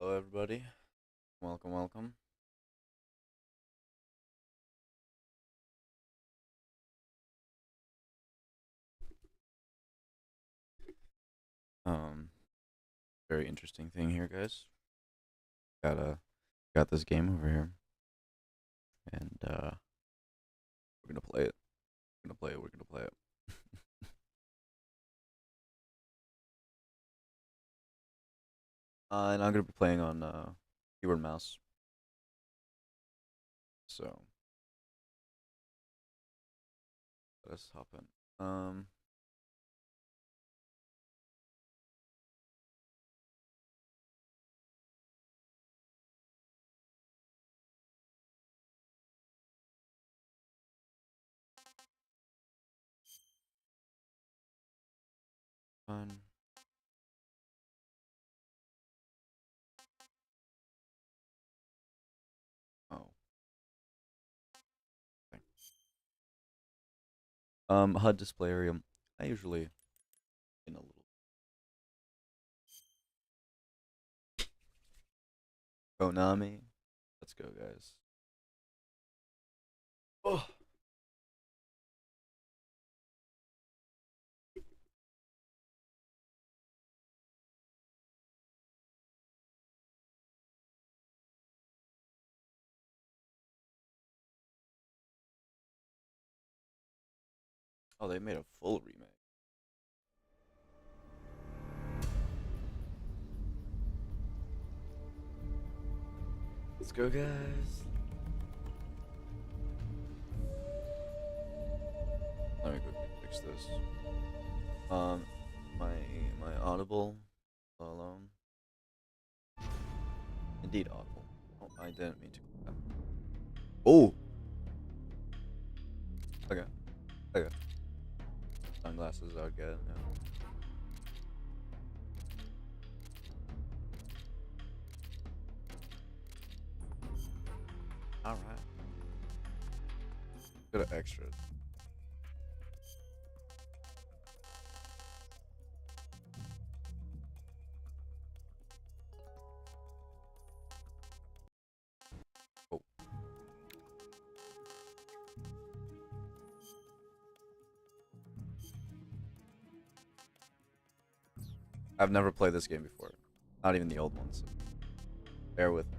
Hello, everybody. Welcome, welcome. Um, Very interesting thing here, guys. Got this game over here, and we're gonna play it. We're gonna play it. We're gonna play it. And I'm gonna be playing on keyboard and mouse. So let's hop in. Fun. Oh, okay. HUD display area. I usually in a little. Konami. Let's go, guys. Oh. Oh, they made a full remake. Let's go, guys. Let me quickly fix this. Um, my Audible alone. Indeed, Audible. Oh, I didn't mean to. Oh, okay, okay. Sunglasses are good. Yeah. All right. Good extras. Oh, I've never played this game before. Not even the old ones. So bear with me.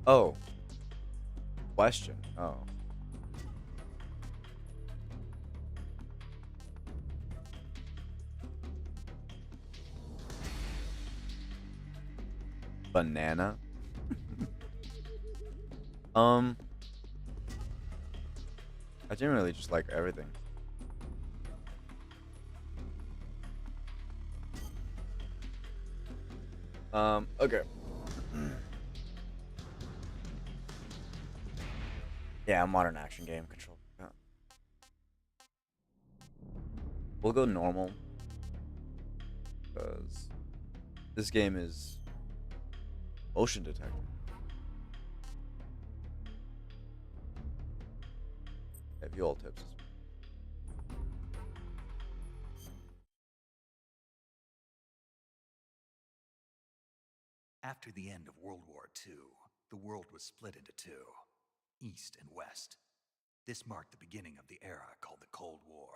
Oh, question. Oh, banana. um, I generally just like everything. Okay. Yeah, modern action game control. Yeah. We'll go normal because this game is motion detector. Yeah, view all tips. After the end of World War II, the world was split into two, East and West. This marked the beginning of the era called the Cold War.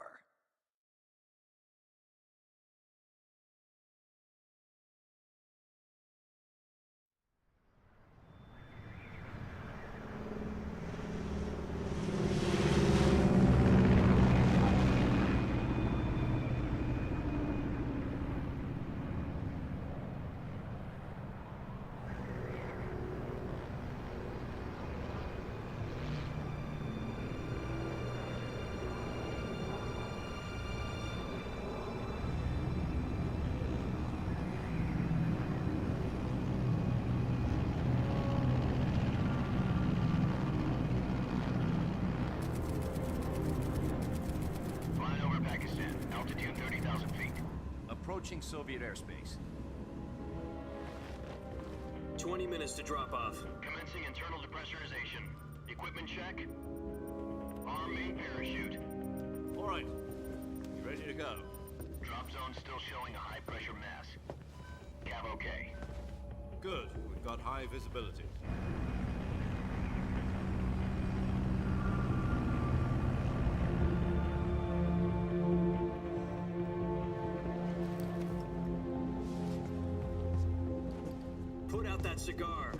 Altitude 30,000 feet. Approaching Soviet airspace. 20 minutes to drop off. Commencing internal depressurization. Equipment check. Arm main parachute. All right. You ready to go? Drop zone still showing a high pressure mass. Cav okay. Good. We've got high visibility. Put out that cigar.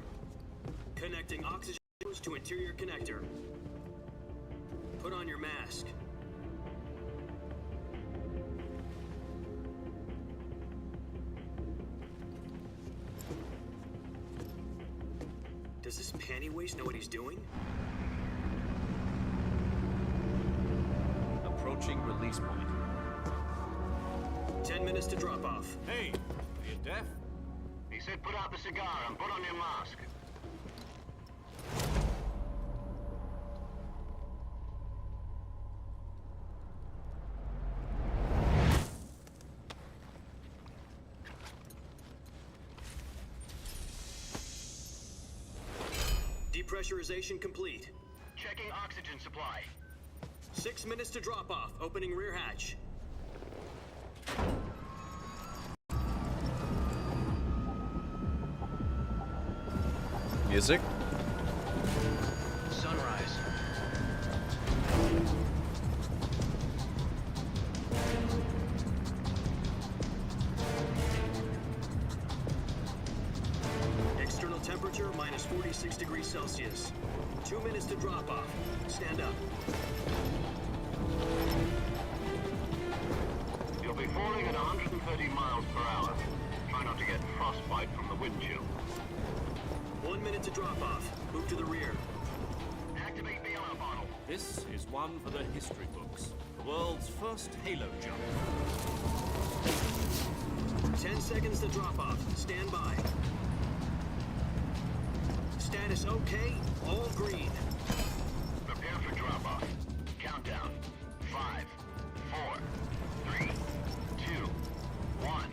Connecting oxygen to interior connector. Put on your mask. Does this panty waste know what he's doing? Approaching release point. 10 minutes to drop off. Hey, are you deaf? He said put out the cigar and put on your mask. Depressurization complete. Checking oxygen supply. 6 minutes to drop off. Opening rear hatch. Music? Sunrise. External temperature minus 46 degrees Celsius. 2 minutes to drop off. Stand up. You'll be falling at 130 miles per hour. Try not to get frostbite from the wind chill. 1 minute to drop off. Move to the rear. Activate bailout bottle. This is one for the history books. The world's first halo jump. 10 seconds to drop off. Stand by. Status okay. All green. Prepare for drop-off. Countdown. 5, 4, 3, 2, 1.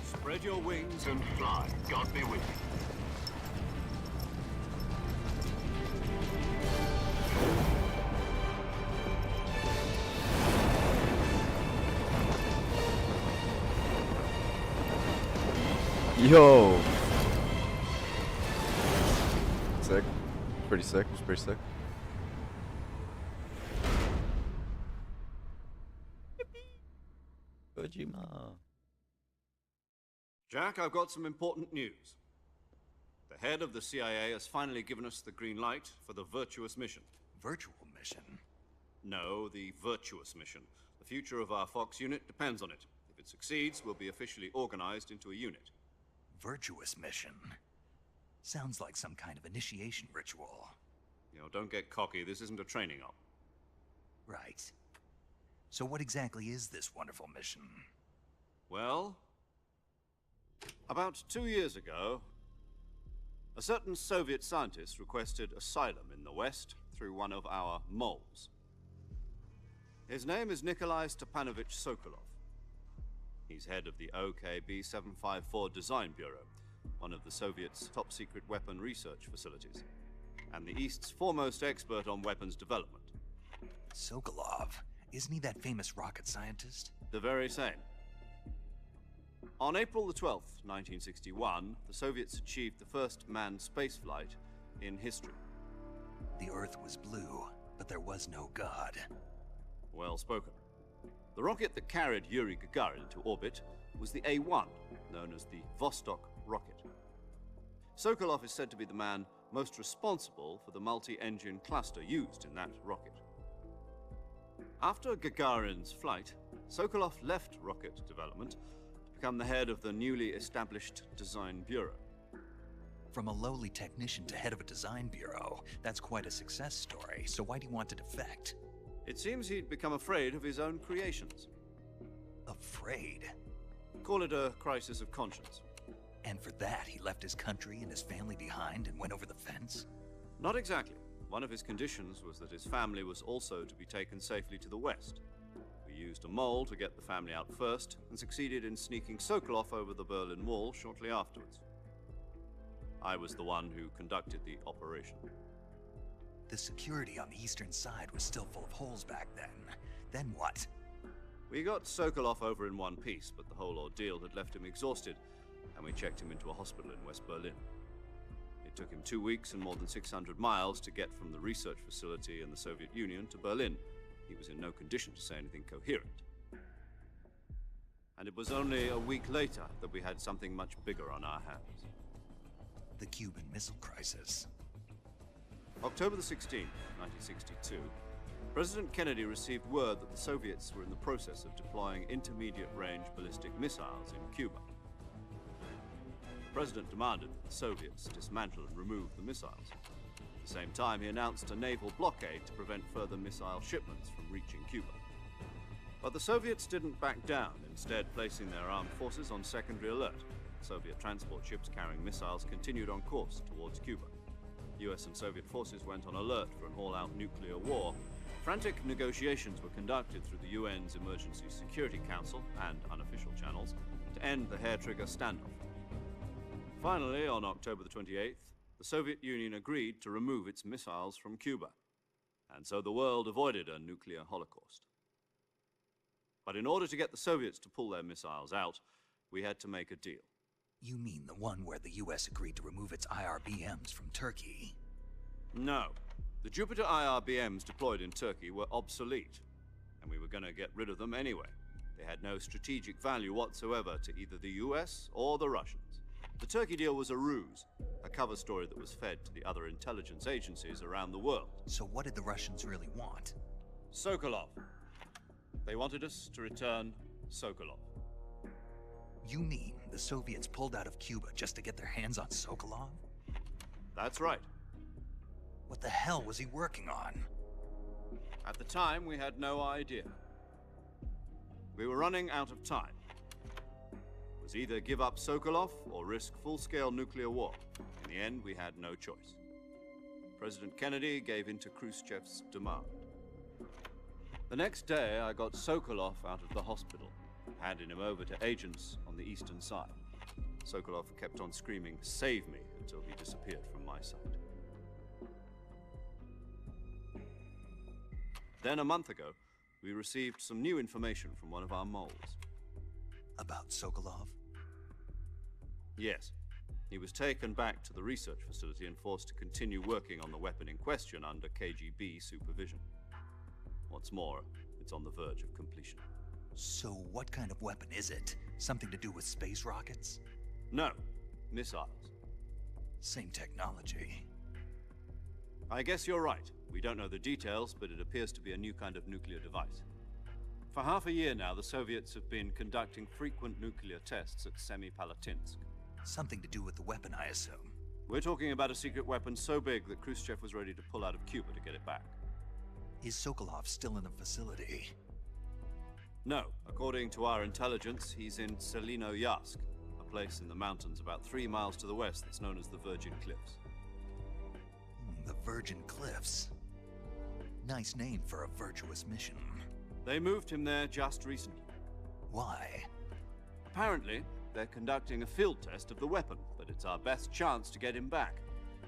Spread your wings And fly. God be with you. Yo! Sick. Pretty sick. It's pretty sick. Kojima. Jack, I've got some important news. The head of the CIA has finally given us the green light for the Virtuous mission. Virtual mission? No, the Virtuous mission. The future of our Fox unit depends on it. If it succeeds, we'll be officially organized into a unit. Virtuous mission? Sounds like some kind of initiation ritual. You know, don't get cocky. This isn't a training op. Right. So what exactly is this wonderful mission? Well, about 2 years ago, a certain Soviet scientist requested asylum in the West through one of our moles. His name is Nikolai Stepanovich Sokolov. He's head of the OKB-754 Design Bureau, one of the Soviets' top-secret weapon research facilities, and the East's foremost expert on weapons development. Sokolov? Isn't he that famous rocket scientist? The very same. On April the 12th, 1961, the Soviets achieved the first manned spaceflight in history. The Earth was blue, but there was no God. Well spoken. The rocket that carried Yuri Gagarin into orbit was the A-1, known as the Vostok rocket. Sokolov is said to be the man most responsible for the multi-engine cluster used in that rocket. After Gagarin's flight, Sokolov left rocket development to become the head of the newly established Design Bureau. From a lowly technician to head of a design bureau, that's quite a success story, so why do you want to defect? It seems he'd become afraid of his own creations. Afraid? Call it a crisis of conscience. And for that, he left his country and his family behind and went over the fence? Not exactly. One of his conditions was that his family was also to be taken safely to the West. For used a mole to get the family out first and succeeded in sneaking Sokolov over the Berlin Wall shortly afterwards. I was the one who conducted the operation. The security on the eastern side was still full of holes back then. Then what? We got Sokolov over in one piece, but the whole ordeal had left him exhausted, and we checked him into a hospital in West Berlin. It took him 2 weeks and more than 600 miles to get from the research facility in the Soviet Union to Berlin. He was in no condition to say anything coherent. And it was only a week later that we had something much bigger on our hands. The Cuban Missile Crisis. October the 16th, 1962, President Kennedy received word that the Soviets were in the process of deploying intermediate-range ballistic missiles in Cuba. The President demanded that the Soviets dismantle and remove the missiles. At the same time, he announced a naval blockade to prevent further missile shipments from reaching Cuba. But the Soviets didn't back down, instead placing their armed forces on secondary alert. Soviet transport ships carrying missiles continued on course towards Cuba. US and Soviet forces went on alert for an all-out nuclear war. Frantic negotiations were conducted through the UN's Emergency Security Council and unofficial channels to end the hair-trigger standoff. Finally, on October the 28th, the Soviet Union agreed to remove its missiles from Cuba, and so the world avoided a nuclear holocaust. But in order to get the Soviets to pull their missiles out, we had to make a deal. You mean the one where the US agreed to remove its IRBMs from Turkey? No. The Jupiter IRBMs deployed in Turkey were obsolete, and we were going to get rid of them anyway. They had no strategic value whatsoever to either the US or the Russians. The Turkey deal was a ruse, a cover story that was fed to the other intelligence agencies around the world. So what did the Russians really want? Sokolov. They wanted us to return Sokolov. You mean the Soviets pulled out of Cuba just to get their hands on Sokolov? That's right. What the hell was he working on? At the time, we had no idea. We were running out of time. It was either give up Sokolov or risk full-scale nuclear war. In the end, we had no choice. President Kennedy gave in to Khrushchev's demand. The next day, I got Sokolov out of the hospital, handing him over to agents on the eastern side. Sokolov kept on screaming, "Save me," until he disappeared from my sight. Then, a month ago, we received some new information from one of our moles. About Sokolov? Yes. He was taken back to the research facility and forced to continue working on the weapon in question under KGB supervision. What's more, it's on the verge of completion. So what kind of weapon is it? Something to do with space rockets? No, missiles. Same technology. I guess you're right. We don't know the details, but it appears to be a new kind of nuclear device. For half a year now, the Soviets have been conducting frequent nuclear tests at Semipalatinsk. Something to do with the weapon, I assume. We're talking about a secret weapon so big that Khrushchev was ready to pull out of Cuba to get it back. Is Sokolov still in the facility? No. According to our intelligence, he's in Selino-Yarsk, a place in the mountains about 3 miles to the west that's known as the Virgin Cliffs. The Virgin Cliffs. Nice name for a virtuous mission. They moved him there just recently. Why? Apparently, they're conducting a field test of the weapon, but it's our best chance to get him back.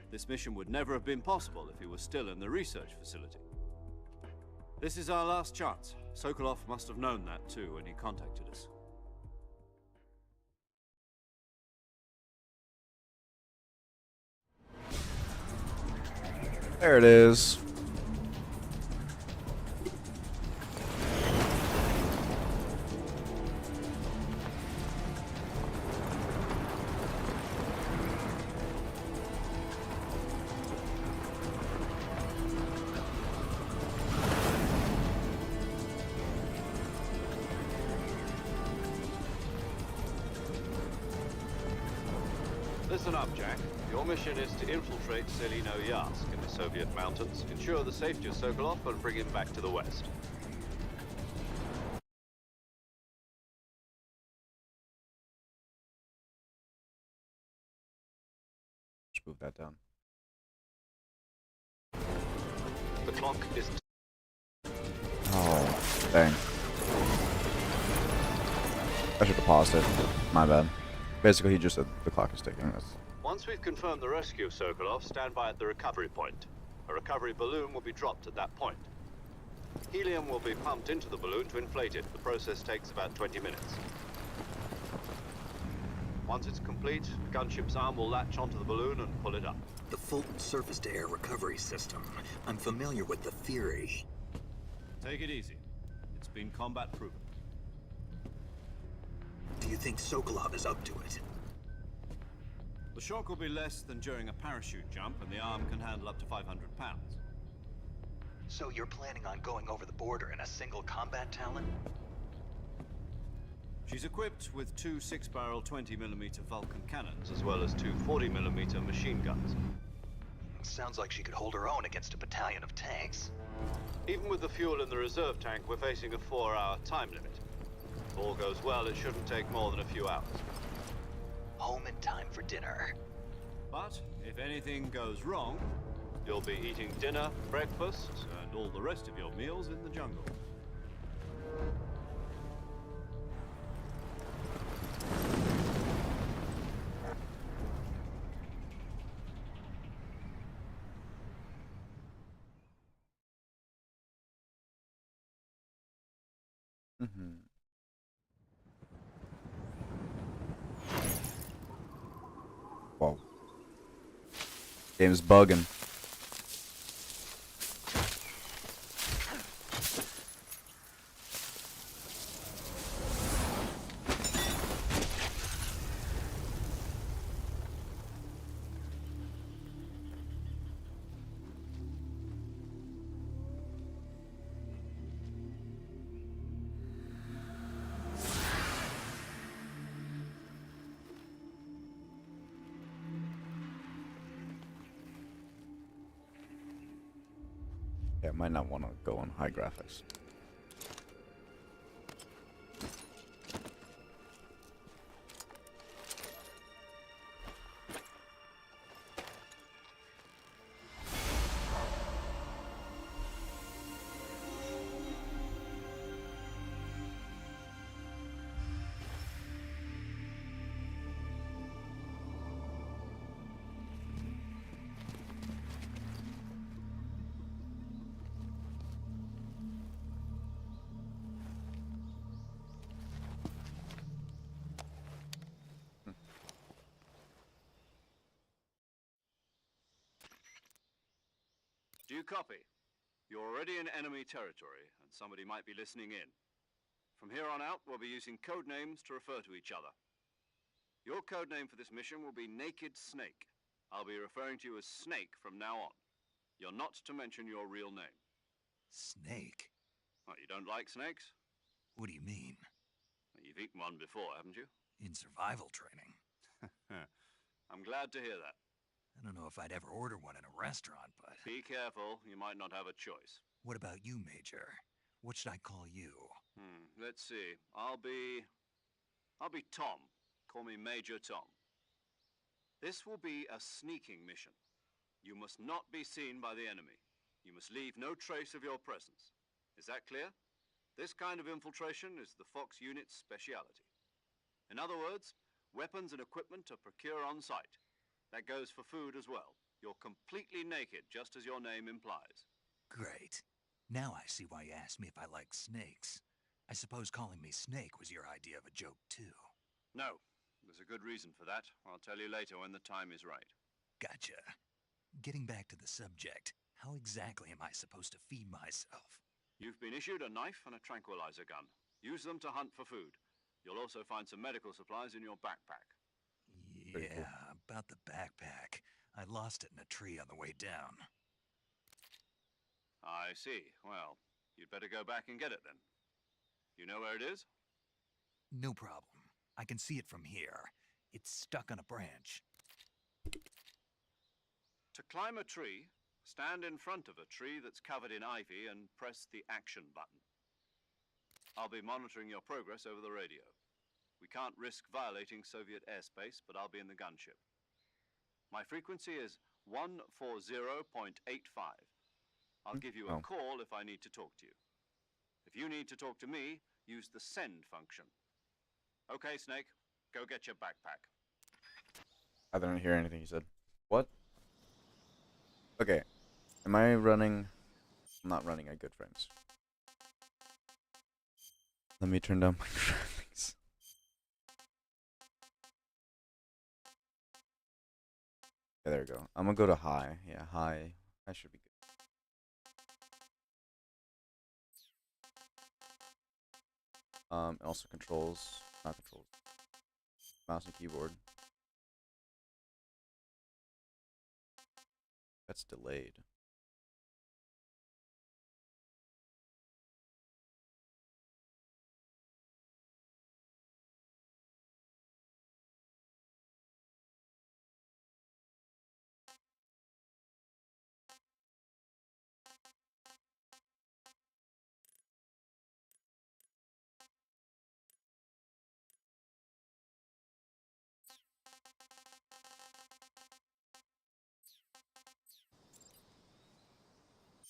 This mission would never have been possible if he was still in the research facility. This is our last chance. Sokolov must have known that too when he contacted us. There it is. Listen up, Jack. Your mission is to infiltrate Selino-Yarsk in the Soviet mountains, ensure the safety of Sokolov, and bring him back to the west. Just move that down. The clock is... Oh, dang. I should have paused it. My bad. Basically, he just said the clock is ticking. That's... Once we've confirmed the rescue of Sokolov, stand by at the recovery point. A recovery balloon will be dropped at that point. Helium will be pumped into the balloon to inflate it. The process takes about 20 minutes. Once it's complete, the gunship's arm will latch onto the balloon and pull it up. The Fulton surface-to-air recovery system. I'm familiar with the theory. Take it easy. It's been combat proven. Do you think Sokolov is up to it? The shock will be less than during a parachute jump, and the arm can handle up to 500 pounds. So you're planning on going over the border in a single combat Talon? She's equipped with two 6-barrel 20mm Vulcan cannons, as well as two 40mm machine guns. Sounds like she could hold her own against a battalion of tanks. Even with the fuel in the reserve tank, we're facing a 4-hour time limit. If all goes well, it shouldn't take more than a few hours. Home in time for dinner. But if anything goes wrong, you'll be eating dinner, breakfast, and all the rest of your meals in the jungle. Mm-hmm. Whoa. Game's bugging. Yeah, I might not want to go on high graphics. Do you copy? You're already in enemy territory, and somebody might be listening in. From here on out, we'll be using code names to refer to each other. Your code name for this mission will be Naked Snake. I'll be referring to you as Snake from now on. You're not to mention your real name. Snake? What, you don't like snakes? What do you mean? You've eaten one before, haven't you? In survival training. I'm glad to hear that. I don't know if I'd ever order one in a restaurant, but... Be careful, you might not have a choice. What about you, Major? What should I call you? Let's see. I'll be Tom. Call me Major Tom. This will be a sneaking mission. You must not be seen by the enemy. You must leave no trace of your presence. Is that clear? This kind of infiltration is the Fox unit's speciality. In other words, weapons and equipment are procured on site. That goes for food as well. You're completely naked, just as your name implies. Great. Now I see why you asked me if I like snakes. I suppose calling me Snake was your idea of a joke, too. No. There's a good reason for that. I'll tell you later when the time is right. Gotcha. Getting back to the subject, how exactly am I supposed to feed myself? You've been issued a knife and a tranquilizer gun. Use them to hunt for food. You'll also find some medical supplies in your backpack. Yeah, about the backpack. I lost it in a tree on the way down. I see. Well, you'd better go back and get it then. You know where it is? No problem. I can see it from here. It's stuck on a branch. To climb a tree, stand in front of a tree that's covered in ivy and press the action button. I'll be monitoring your progress over the radio. We can't risk violating Soviet airspace, but I'll be in the gunship. My frequency is 140.85. I'll give you a call if I need to talk to you. If you need to talk to me, use the send function. Okay, Snake. Go get your backpack. I didn't hear anything he said. What? Okay. Am I running? I'm not running at good frames. Let me turn down my graphics. Yeah, there we go. I'm gonna go to high. Yeah, high. I should be good. Also controls, not controls. Mouse and keyboard. That's delayed.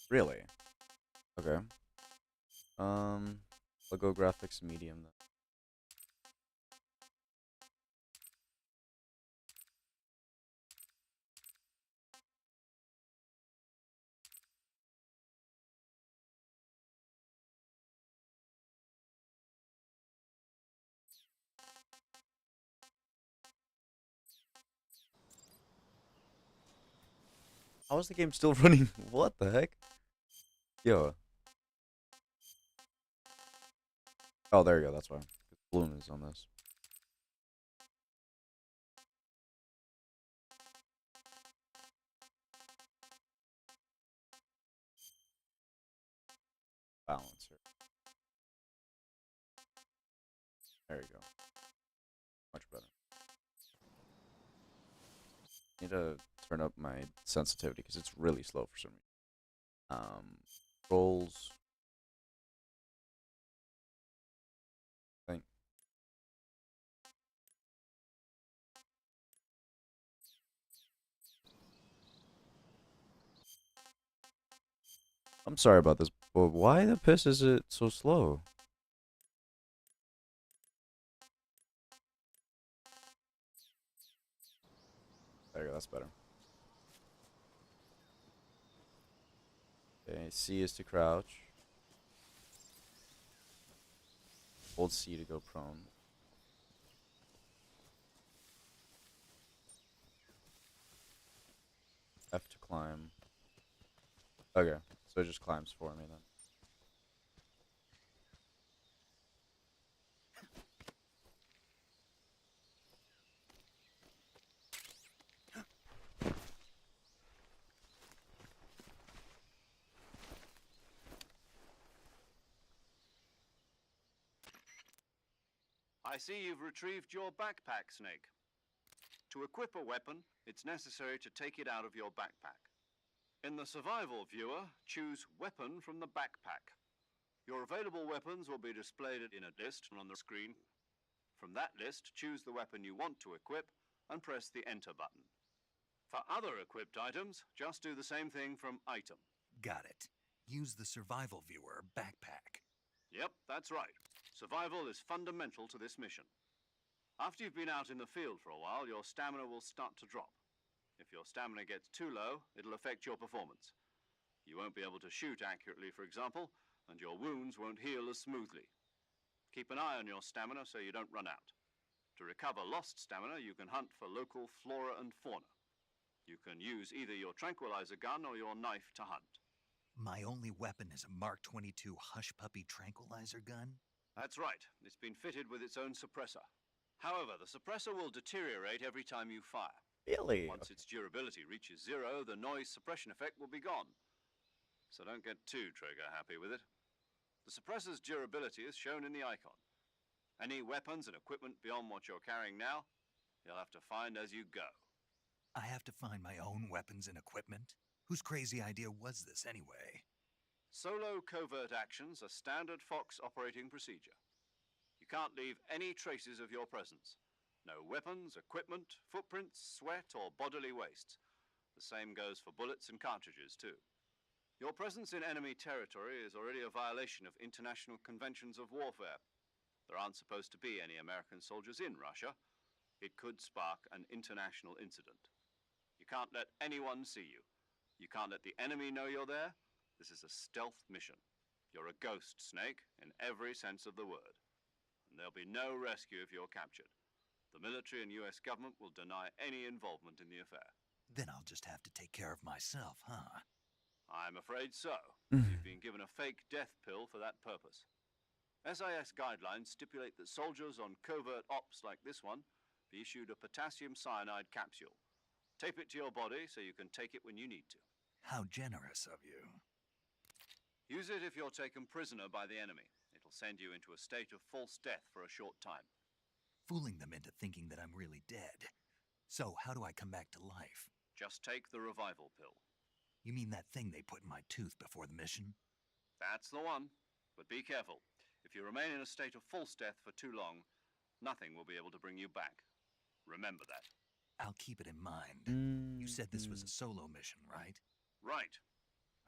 Really? Okay. I'll go graphics medium then. How is the game still running? What the heck? Yo. Oh, there you go. That's why. Bloom is on this. Balancer. There you go. Much better. Need to turn up my sensitivity because it's really slow for some reason. Controls. Think. I'm sorry about this, but why the piss is it so slow? There you go. That's better. Okay, C is to crouch. Hold C to go prone. F to climb. Okay, so it just climbs for me then. I see you've retrieved your backpack, Snake. To equip a weapon, it's necessary to take it out of your backpack. In the survival viewer, choose Weapon from the backpack. Your available weapons will be displayed in a list on the screen. From that list, choose the weapon you want to equip and press the Enter button. For other equipped items, just do the same thing from Item. Got it. Use the survival viewer backpack. Yep, that's right. Survival is fundamental to this mission. After you've been out in the field for a while, your stamina will start to drop. If your stamina gets too low, it'll affect your performance. You won't be able to shoot accurately, for example, and your wounds won't heal as smoothly. Keep an eye on your stamina so you don't run out. To recover lost stamina, you can hunt for local flora and fauna. You can use either your tranquilizer gun or your knife to hunt. My only weapon is a Mark 22 Hush Puppy tranquilizer gun? That's right. It's been fitted with its own suppressor. However, the suppressor will deteriorate every time you fire. Really? Once its durability reaches 0, the noise suppression effect will be gone. So don't get too trigger happy with it. The suppressor's durability is shown in the icon. Any weapons and equipment beyond what you're carrying now, you'll have to find as you go. I have to find my own weapons and equipment? Whose crazy idea was this anyway? Solo covert actions are standard Fox operating procedure. You can't leave any traces of your presence. No weapons, equipment, footprints, sweat, or bodily waste. The same goes for bullets and cartridges, too. Your presence in enemy territory is already a violation of international conventions of warfare. There aren't supposed to be any American soldiers in Russia. It could spark an international incident. You can't let anyone see you. You can't let the enemy know you're there. This is a stealth mission. You're a ghost, Snake, in every sense of the word. And there'll be no rescue if you're captured. The military and US government will deny any involvement in the affair. Then I'll just have to take care of myself, huh? I'm afraid so. You've been given a fake death pill for that purpose. SIS guidelines stipulate that soldiers on covert ops like this one be issued a potassium cyanide capsule. Tape it to your body so you can take it when you need to. How generous of you. Use it if you're taken prisoner by the enemy. It'll send you into a state of false death for a short time. Fooling them into thinking that I'm really dead. So, how do I come back to life? Just take the revival pill. You mean that thing they put in my tooth before the mission? That's the one. But be careful. If you remain in a state of false death for too long, nothing will be able to bring you back. Remember that. I'll keep it in mind. You said this was a solo mission, right? Right.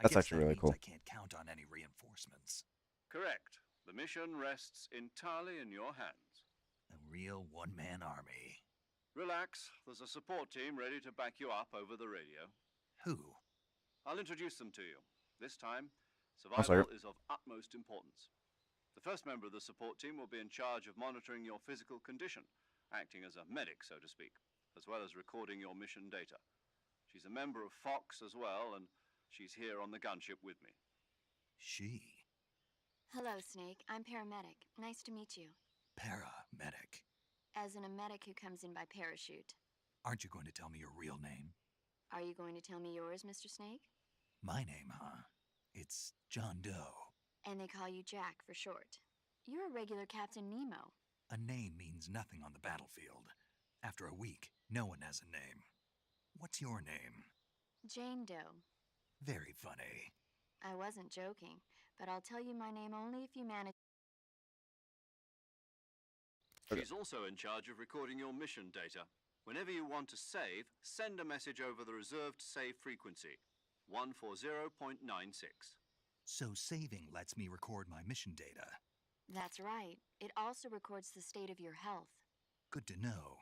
I That's guess actually that really means cool. I can't count on any reinforcements. Correct. The mission rests entirely in your hands. A real one-man army. Relax. There's a support team ready to back you up over the radio. Who? I'll introduce them to you. This time, sorry. survival is of utmost importance. The first member of the support team will be in charge of monitoring your physical condition, acting as a medic, so to speak, as well as recording your mission data. She's a member of Fox as well, and she's here on the gunship with me. She. Hello, Snake. I'm paramedic. Nice to meet you. Paramedic. As in a medic who comes in by parachute. Aren't you going to tell me your real name? Are you going to tell me yours, Mr. Snake? My name, huh? It's John Doe. And they call you Jack for short. You're a regular Captain Nemo. A name means nothing on the battlefield. After a week, no one has a name. What's your name? Jane Doe. Very funny. I wasn't joking, but I'll tell you my name only if you manage. She's also in charge of recording your mission data. Whenever you want to save, send a message over the reserved save frequency, 140.96. So saving lets me record my mission data. That's right. It also records the state of your health. Good to know.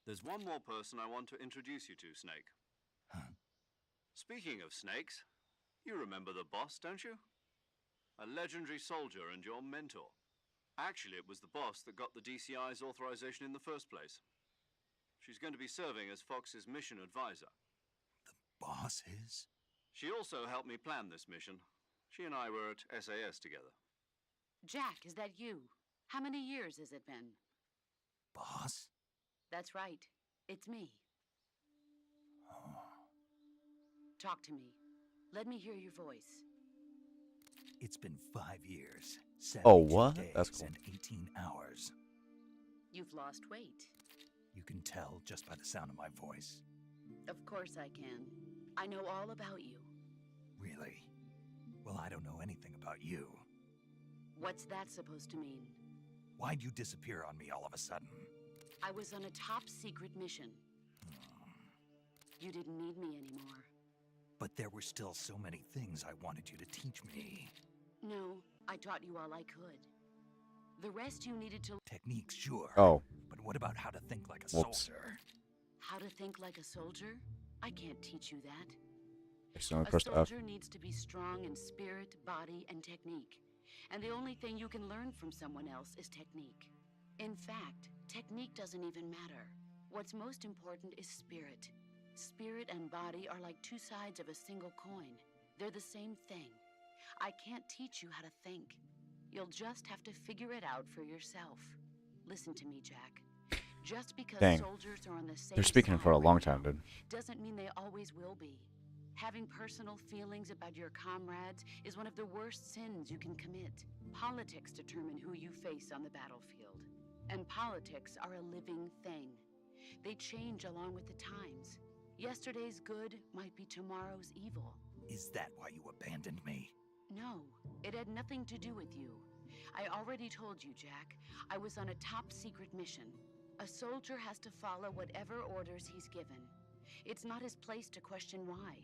There's one more person I want to introduce you to, Snake. Huh? Speaking of snakes, you remember the boss, don't you? A legendary soldier and your mentor. Actually, it was the boss that got the DCI's authorization in the first place. She's going to be serving as Fox's mission advisor. The boss is? She also helped me plan this mission. She and I were at SAS together. Jack, is that you? How many years has it been? Boss? That's right. It's me. Oh. Talk to me. Let me hear your voice. It's been 5 years, 72 Oh, what? days, That's cool. and 18 hours. You've lost weight. You can tell just by the sound of my voice. Of course I can. I know all about you. Really? Well, I don't know anything about you. What's that supposed to mean? Why'd you disappear on me all of a sudden? I was on a top secret mission. You didn't need me anymore. But there were still so many things I wanted you to teach me. No, I taught you all I could. The rest you needed to Techniques, sure. Oh, But what about how to think like a Whoops. soldier? how to think like a soldier? I can't teach you that. accidentally A pressed F. soldier needs to be strong in spirit, body, and technique. And the only thing you can learn from someone else is technique. In fact, technique doesn't even matter. What's most important is spirit. Spirit and body are like two sides of a single coin. They're the same thing. I can't teach you how to think. You'll just have to figure it out for yourself. Listen to me, Jack. Just because Dang. soldiers are on the same They're speaking side for a right long now time, dude. doesn't mean they always will be. Having personal feelings about your comrades is one of the worst sins you can commit. Politics determine who you face on the battlefield. And politics are a living thing. They change along with the times. Yesterday's good might be tomorrow's evil. Is that why you abandoned me? No, it had nothing to do with you. I already told you, Jack. I was on a top secret mission. A soldier has to follow whatever orders he's given. It's not his place to question why.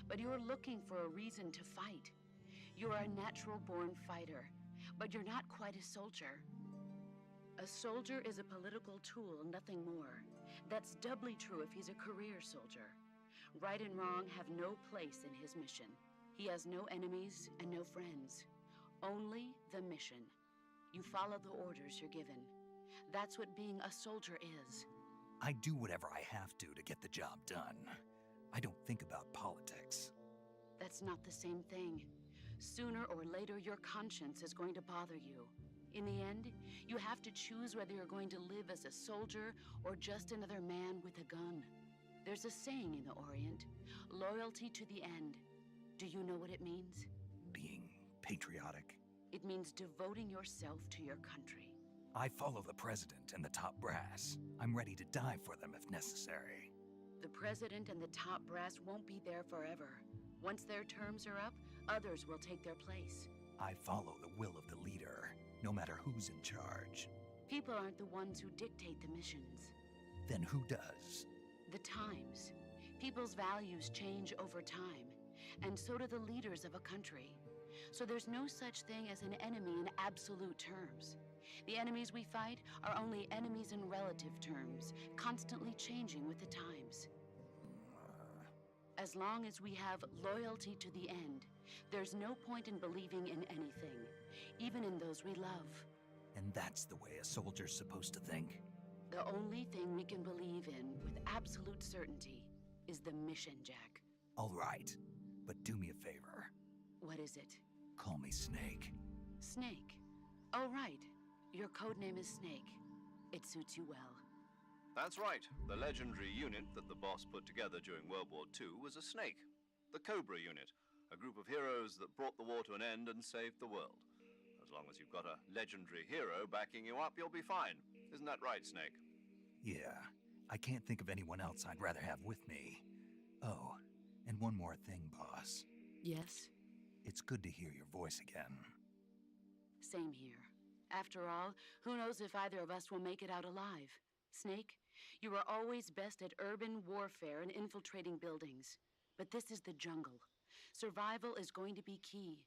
But you're looking for a reason to fight. You're a natural-born fighter, but you're not quite a soldier. A soldier is a political tool, nothing more. That's doubly true if he's a career soldier. Right and wrong have no place in his mission. He has no enemies and no friends. Only the mission. You follow the orders you're given. That's what being a soldier is. I do whatever I have to get the job done. I don't think about politics. That's not the same thing. Sooner or later, your conscience is going to bother you. In the end, you have to choose whether you're going to live as a soldier or just another man with a gun. There's a saying in the Orient, loyalty to the end. Do you know what it means? Being patriotic. It means devoting yourself to your country. I follow the president and the top brass. I'm ready to die for them if necessary. The president and the top brass won't be there forever. Once their terms are up, others will take their place. I follow the will of the leader, no matter who's in charge. People aren't the ones who dictate the missions. Then who does? The times. People's values change over time, and so do the leaders of a country. So there's no such thing as an enemy in absolute terms. The enemies we fight are only enemies in relative terms, constantly changing with the times. As long as we have loyalty to the end, there's no point in believing in anything, even in those we love. And that's the way a soldier's supposed to think? The only thing we can believe in with absolute certainty is the mission, Jack. All right, but do me a favor. What is it? Call me Snake. Snake. Oh, right. Your code name is Snake. It suits you well. That's right. The legendary unit that the boss put together during World War II was a snake. The Cobra unit, a group of heroes that brought the war to an end and saved the world. As long as you've got a legendary hero backing you up, you'll be fine. Isn't that right, Snake? Yeah, I can't think of anyone else I'd rather have with me. Oh, and one more thing, boss. Yes? It's good to hear your voice again. Same here. After all, who knows if either of us will make it out alive? Snake, you are always best at urban warfare and infiltrating buildings. But this is the jungle. Survival is going to be key.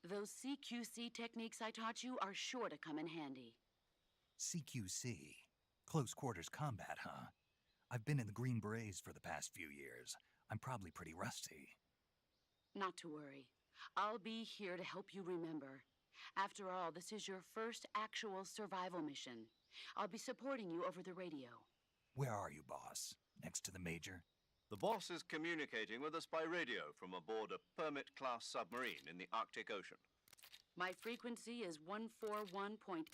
Those CQC techniques I taught you are sure to come in handy. CQC? Close quarters combat, huh? I've been in the Green Berets for the past few years. I'm probably pretty rusty. Not to worry. I'll be here to help you remember. After all, this is your first actual survival mission. I'll be supporting you over the radio. Where are you, boss? Next to the Major? The boss is communicating with us by radio from aboard a Permit-class submarine in the Arctic Ocean. My frequency is 141.80.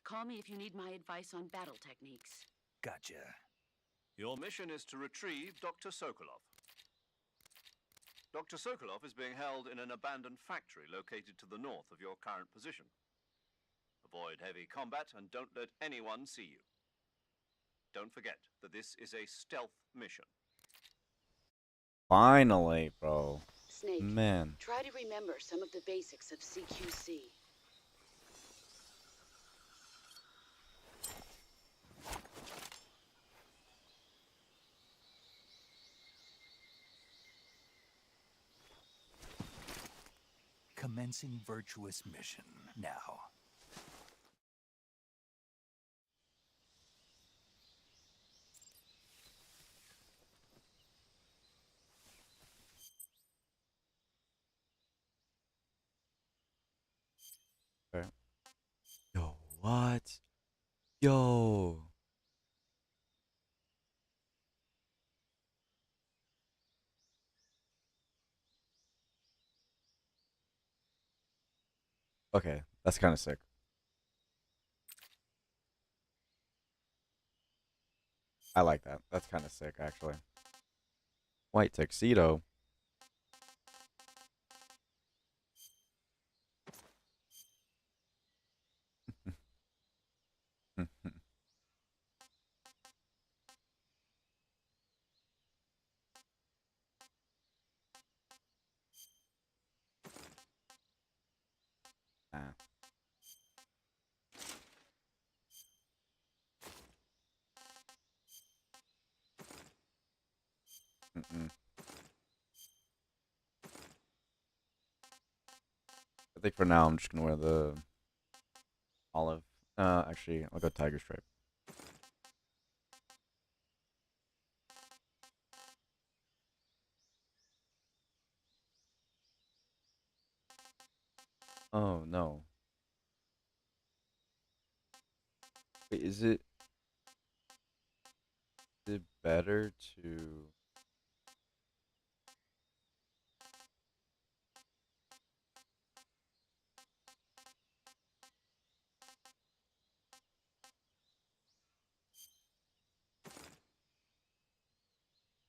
Call me if you need my advice on battle techniques. Gotcha. Your mission is to retrieve Dr. Sokolov. Dr. Sokolov is being held in an abandoned factory located to the north of your current position. Avoid heavy combat and don't let anyone see you. Don't forget that this is a stealth mission. Finally, bro. Snake, Man. try to remember some of the basics of CQC. Commencing virtuous mission now. Okay. Yo, what? Yo. Okay, that's kind of sick. I like that. That's kind of sick, actually. White tuxedo. Ah. Mm-mm. I think for now I'm just gonna wear the olive Actually, I'll go Tiger Stripe. Oh no. Wait, is it better to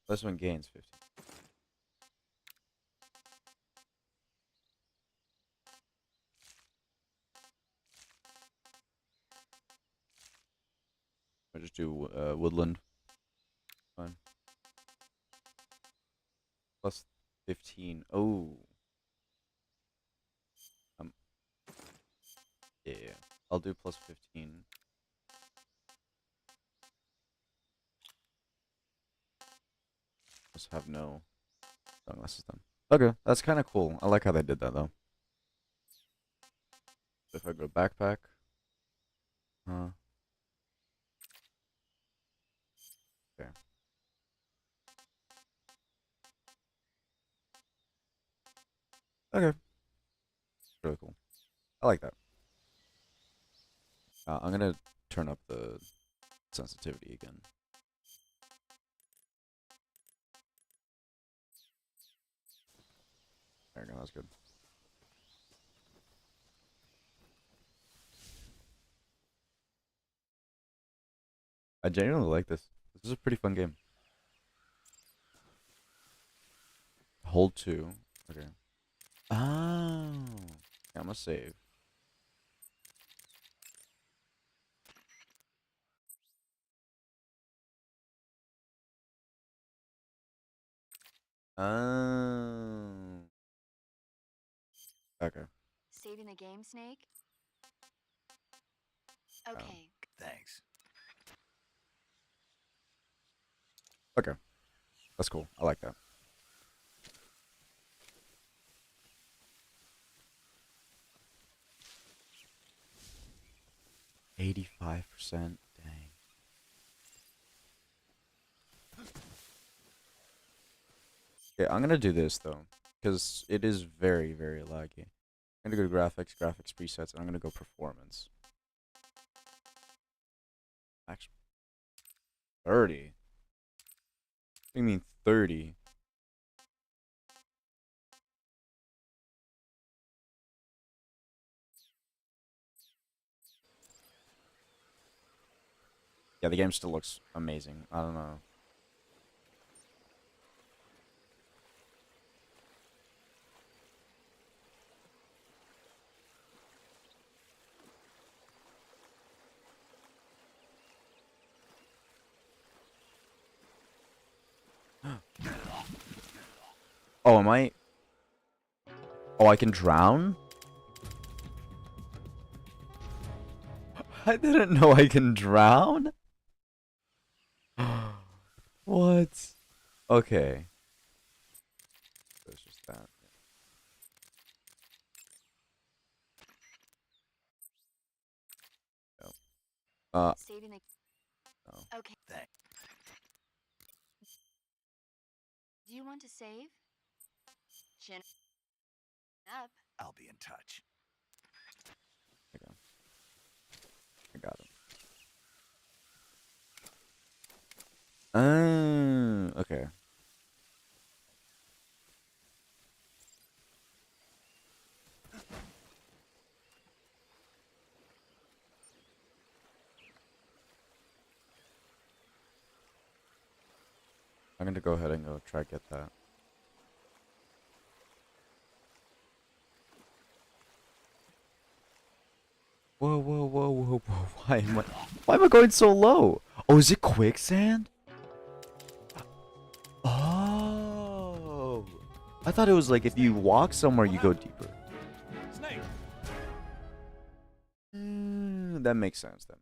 this one gains 50? I'll just do woodland. Fine. Plus 15. Oh. Um. Yeah. I'll do plus 15. Just have no sunglasses then. Okay, that's kind of cool. I like how they did that though. If I go backpack, okay. Okay, really cool. I like that. I'm gonna turn up the sensitivity again. There we go. That's good. I genuinely like this. This is a pretty fun game. Hold 2. Okay. Oh. Yeah, I'm gonna save. Oh. Okay. Saving the game, Snake? Um, Okay. Thanks. Okay. That's cool. I like that. %85%. Dang. Okay, I'm gonna do this though, because it is very, very laggy. I'm gonna go to graphics presets, and I'm gonna go performance. Actually, 30. What do you mean 30? Yeah, the game still looks amazing. I don't know. Oh, am I? Oh, I can drown? I didn't know I can drown. What? Okay. It's just that. No. Saving the. No. Okay. Thanks. Do you want to save? Chin up. I'll be in touch. Okay. I got him. Okay. I'm gonna go ahead and go try to get that. Whoa, whoa, whoa, whoa, whoa. Why am I going so low? Oh, is it quicksand? Oh. I thought it was like if you walk somewhere, you go deeper. Snake! That makes sense then.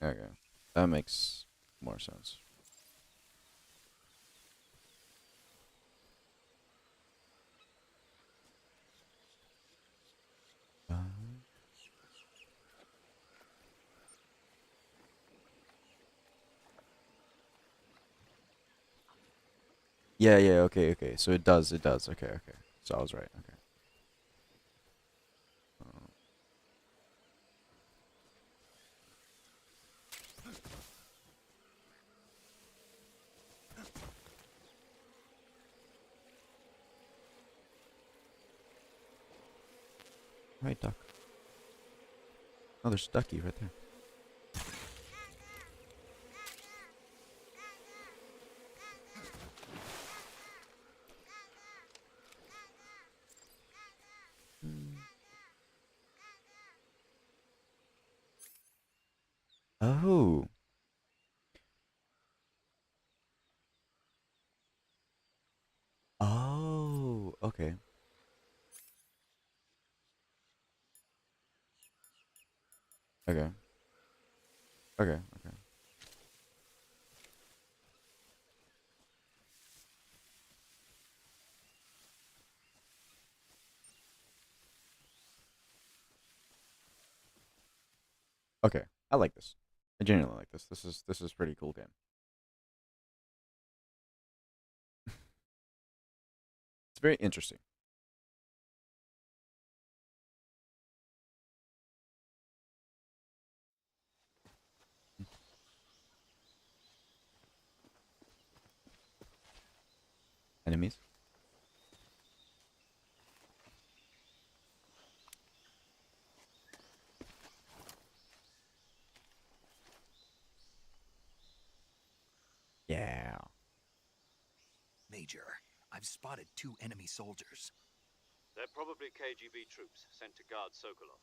Okay. That makes more sense. Yeah, yeah, okay, okay. So it does. Okay, okay. So I was right. Okay. Right, duck. Oh, there's Ducky right there. Oh. Oh. Okay. Okay. Okay. Okay. Okay. I like this. I genuinely like this. This is pretty cool game. It's very interesting. Enemies? Yeah. Major, I've spotted 2 enemy soldiers. They're probably KGB troops sent to guard Sokolov.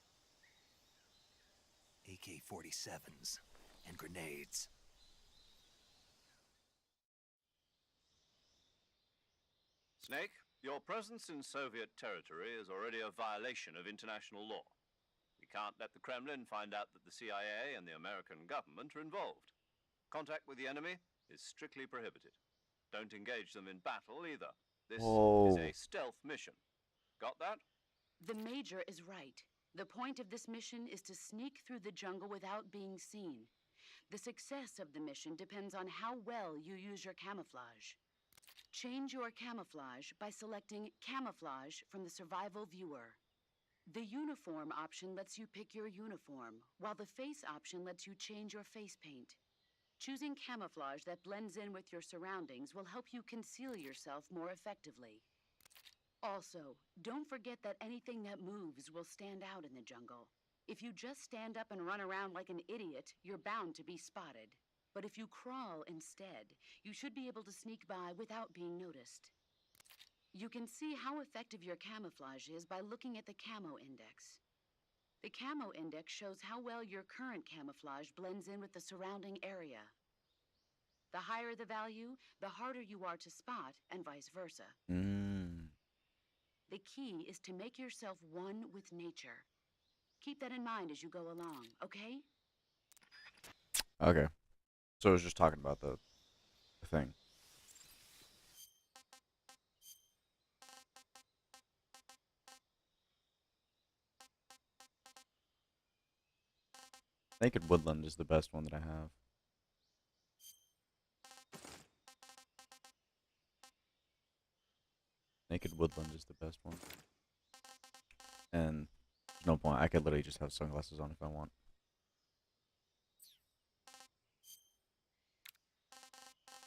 AK-47s and grenades. Snake, your presence in Soviet territory is already a violation of international law. We can't let the Kremlin find out that the CIA and the American government are involved. Contact with the enemy is strictly prohibited. Don't engage them in battle either. This is a stealth mission. Got that? The Major is right. The point of this mission is to sneak through the jungle without being seen. The success of the mission depends on how well you use your camouflage. Change your camouflage by selecting Camouflage from the Survival Viewer. The Uniform option lets you pick your uniform, while the Face option lets you change your face paint. Choosing camouflage that blends in with your surroundings will help you conceal yourself more effectively. Also, don't forget that anything that moves will stand out in the jungle. If you just stand up and run around like an idiot, you're bound to be spotted. But if you crawl instead, you should be able to sneak by without being noticed. You can see how effective your camouflage is by looking at the Camo Index. The Camo Index shows how well your current camouflage blends in with the surrounding area. The higher the value, the harder you are to spot, and vice versa. The key is to make yourself one with nature. Keep that in mind as you go along, okay? Okay. So I was just talking about the thing. Naked Woodland is the best one that I have. Naked Woodland is the best one. And there's no point. I could literally just have sunglasses on if I want.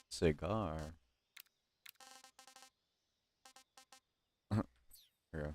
Cigar. Here we go.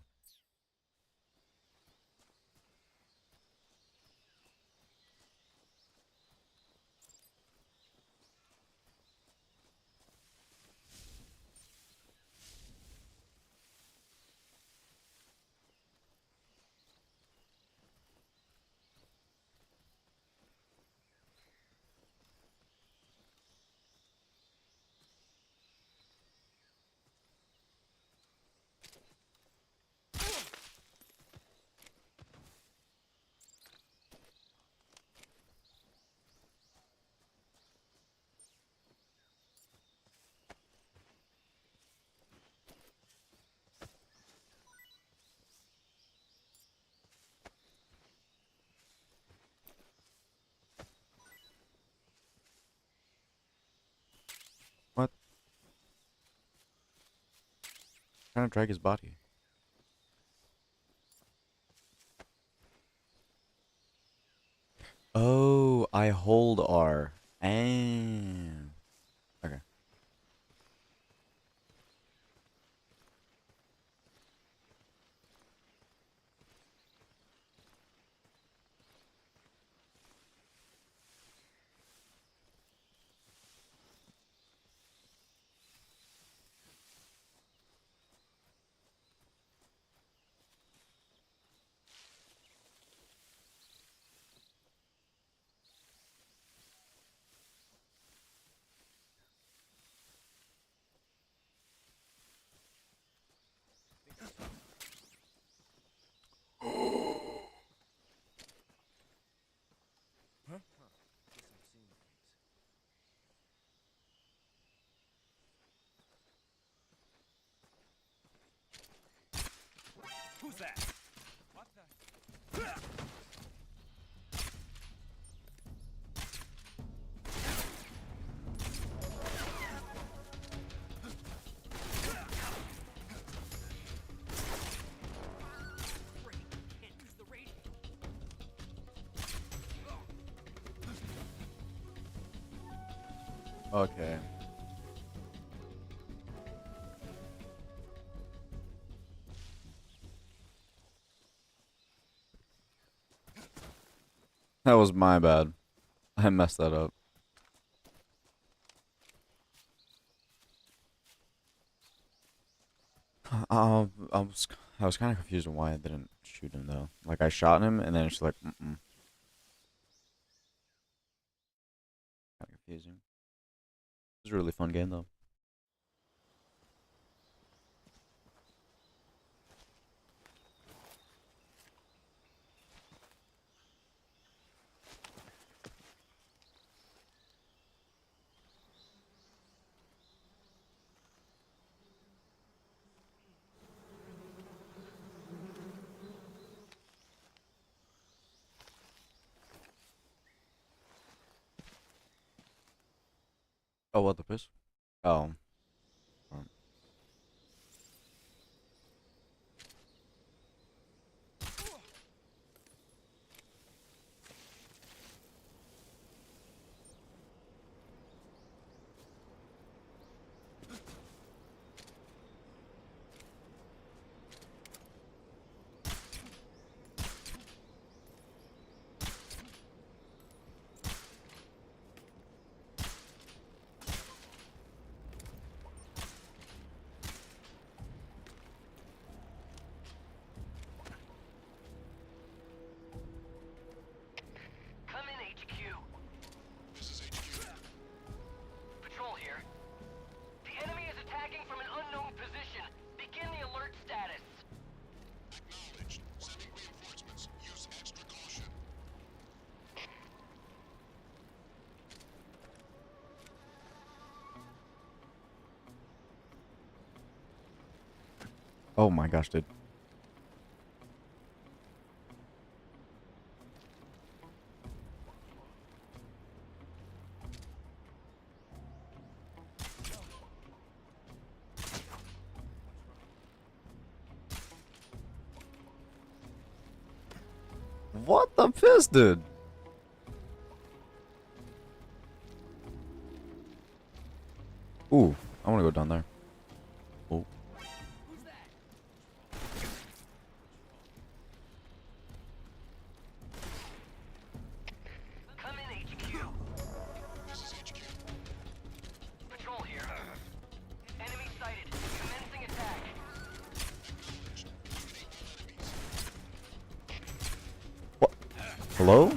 Trying to drag his body. Oh, I hold R. And okay. Who's that? What the? Can't use the radio. Okay. That was my bad. I messed that up. I was kind of confused on why I didn't shoot him though. Like I shot him and then it's like, mm-mm. Kind of confusing. It was a really fun game though. Oh, what the piss? Oh. Um, Come in, HQ. This is HQ. Patrol here. The enemy is attacking from an unknown position. Begin the alert status. Acknowledged. Sending reinforcements. Use extra caution. oh my gosh, dude. What the piss, dude? Ooh, I want to go down there. Oh. Come in, HQ. This is HQ. Patrol here. Enemy sighted. Commencing attack. Acknowledged. Eliminate all enemies. What? Hello?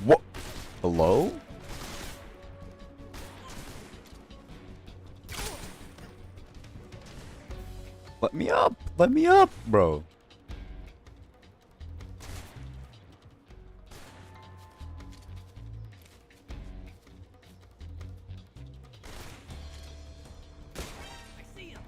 What? Hello? Let me up! Let me up, bro! I see him.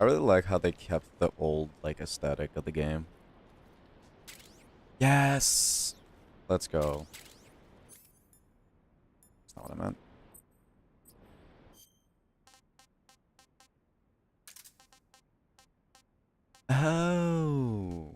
really like how they kept the old like aesthetic of the game. Yes. Let's go. That's not what I meant. Oh.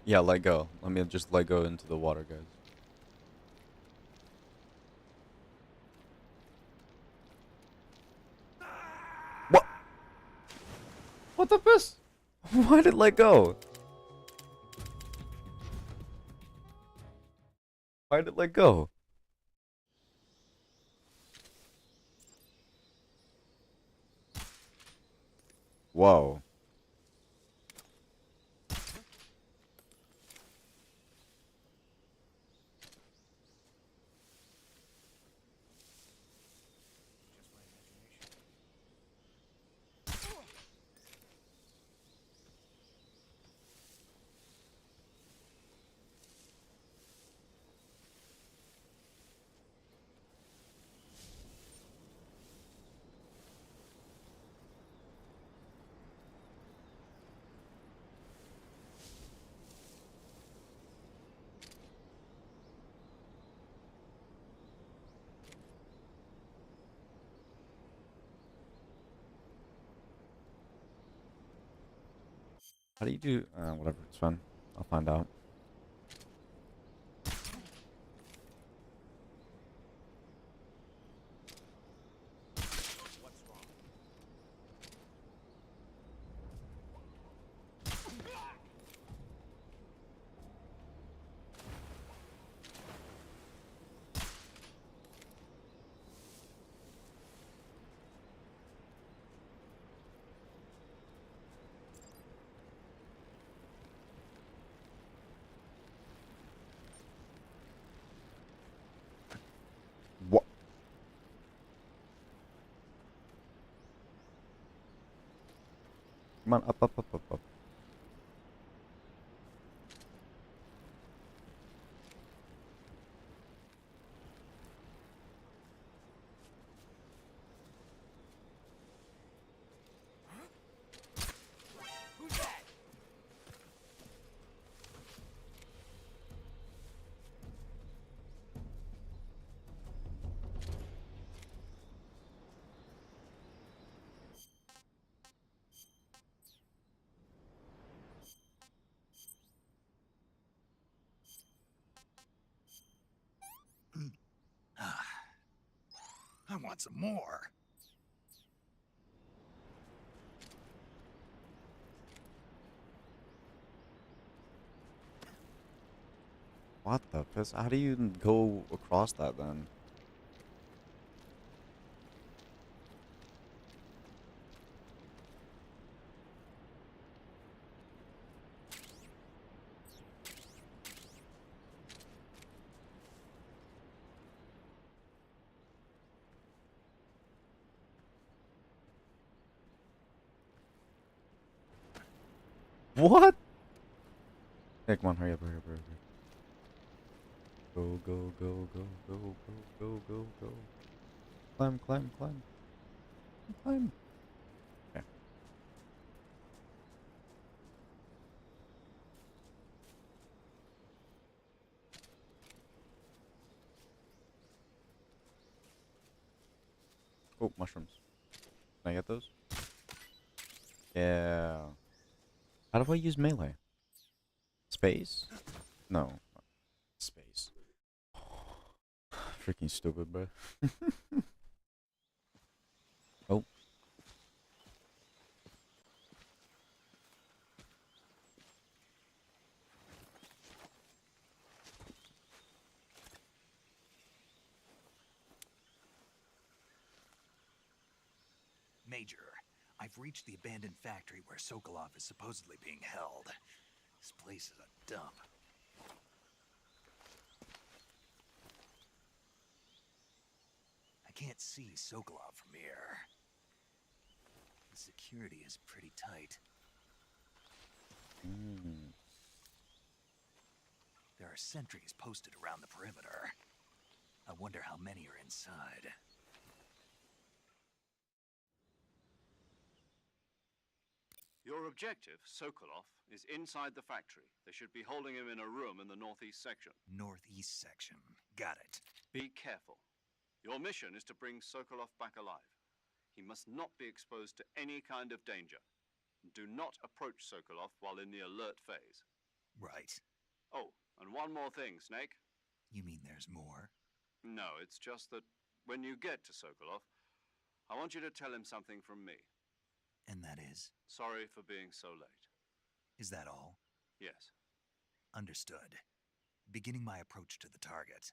Yeah, let go. Let me just let go into the water, guys. What? What the piss? Why did it let go? Why did it let go? Whoa. How do you do? Whatever, it's fine. I'll find out. What? Come on, up, up, up, up, up. Who's that? I want some more. What the piss? How do you go across that then? What? Hey, come on, hurry up, hurry up, hurry up. Go, go, go, go, go, go, go, go, go. Climb, climb, climb. Climb. Okay. Oh, mushrooms. Can I get those? Yeah. How do I use melee? Space? No. Space. Freaking stupid, bro. Oh. Major, I've reached the abandoned factory where Sokolov is supposedly being held. This place is a dump. can't see Sokolov from here. The security is pretty tight. There are sentries posted around the perimeter. I wonder how many are inside. Your objective, Sokolov, is inside the factory. They should be holding him in a room in the northeast section. Northeast section. Got it. Be careful. Your mission is to bring Sokolov back alive. He must not be exposed to any kind of danger. Do not approach Sokolov while in the alert phase. Right. Oh, and one more thing, Snake. You mean there's more? No, it's just that when you get to Sokolov, I want you to tell him something from me. And that is? Sorry for being so late. Is that all? Yes. Understood. Beginning my approach to the target.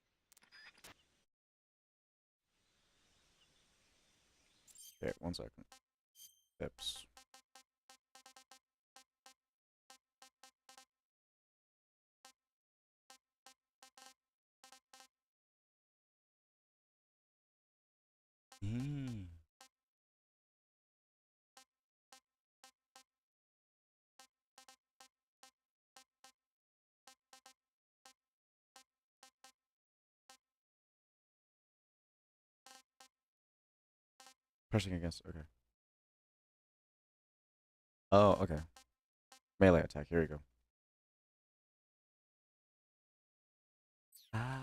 Okay, 1 second. Pips. Pressing against, okay. Oh, okay. Melee attack, here we go. Ah.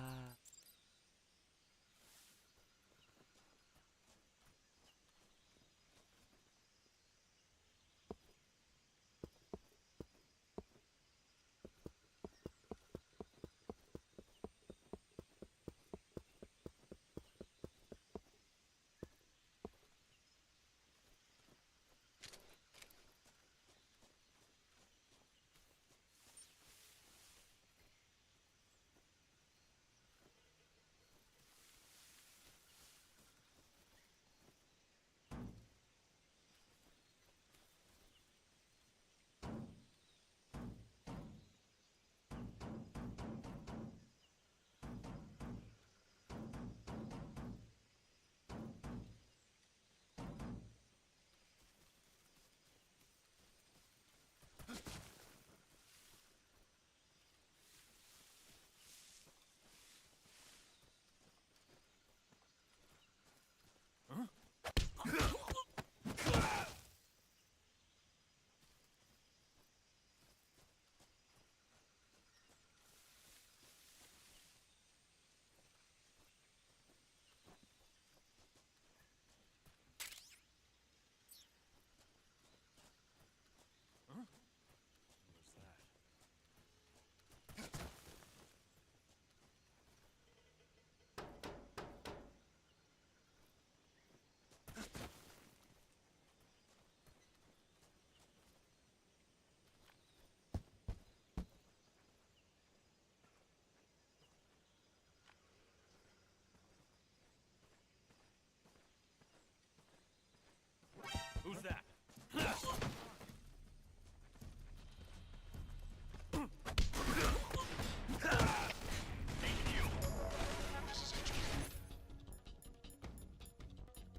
Who's that?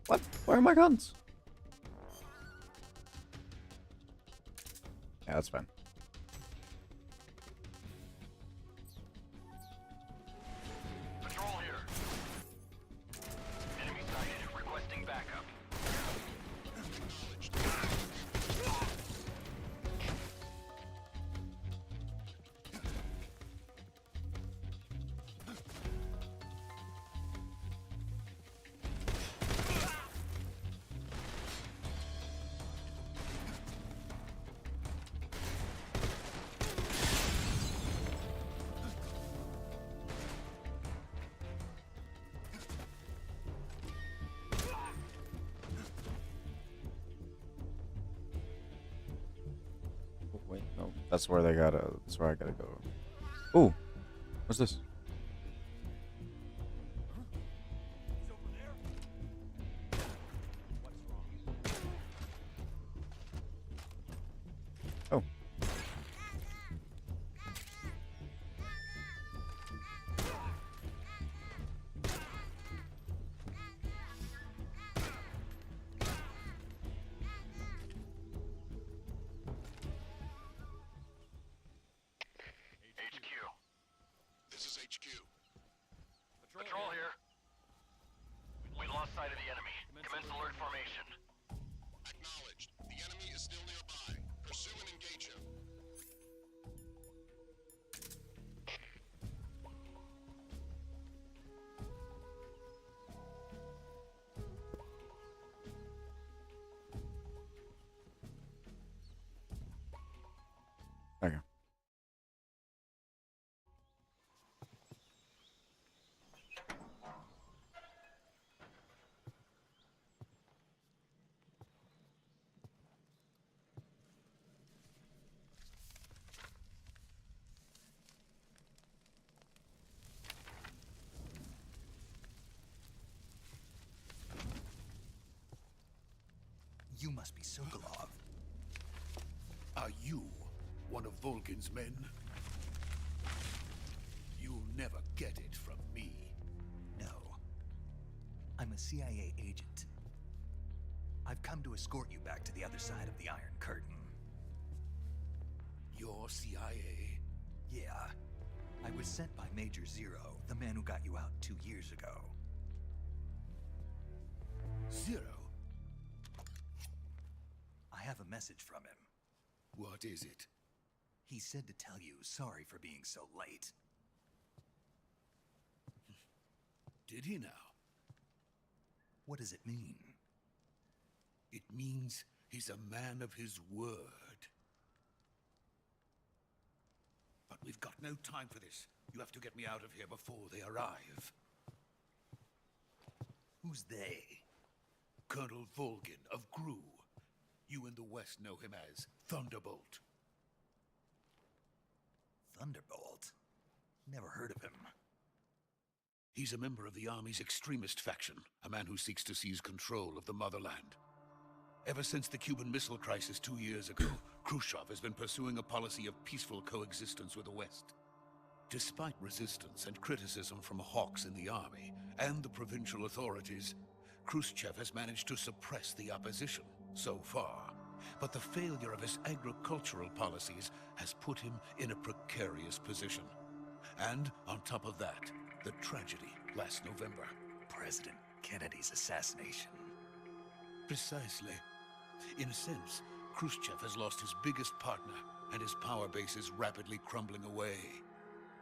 What? Where are my guns? Yeah, that's fine. Patrol here. Enemy sighted. Requesting backup. Oh, wait, no. That's where they gotta. That's where I gotta go. Ooh, what's this? He's over there? What's wrong? Oh. You must be Sokolov. Are you one of Volgin's men? You'll never get it from me. No. I'm a CIA agent. I've come to escort you back to the other side of the Iron Curtain. You're CIA? Yeah. I was sent by Major Zero, the man who got you out 2 years ago. Zero? I have a message from him. What is it? He said to tell you sorry for being so late. Did he now? What does it mean? It means he's a man of his word. But we've got no time for this. You have to get me out of here before they arrive. Who's they? Colonel Volgin of GRU. You in the West know him as Thunderbolt. Thunderbolt? Never heard of him. He's a member of the Army's extremist faction, a man who seeks to seize control of the motherland. Ever since the Cuban Missile Crisis 2 years ago, Khrushchev has been pursuing a policy of peaceful coexistence with the West. Despite resistance and criticism from hawks in the army and the provincial authorities, Khrushchev has managed to suppress the opposition so far. But the failure of his agricultural policies has put him in a precarious position. And on top of that, the tragedy last November. President Kennedy's assassination. Precisely. In a sense, Khrushchev has lost his biggest partner, and his power base is rapidly crumbling away.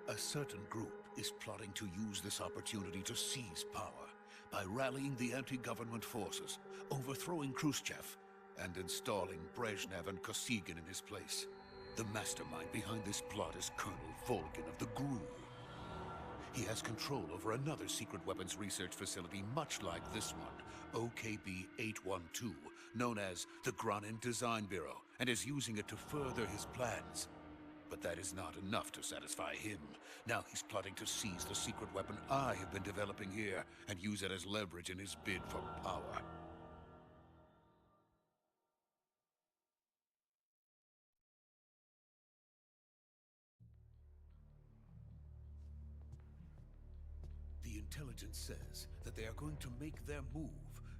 A certain group is plotting to use this opportunity to seize power by rallying the anti-government forces, overthrowing Khrushchev, and installing Brezhnev and Kosygin in his place. The mastermind behind this plot is Colonel Volgin of the GRU. He has control over another secret weapons research facility much like this one, OKB-812, known as the Granin Design Bureau, and is using it to further his plans. But that is not enough to satisfy him. Now he's plotting to seize the secret weapon I have been developing here and use it as leverage in his bid for power. The intelligence says that they are going to make their move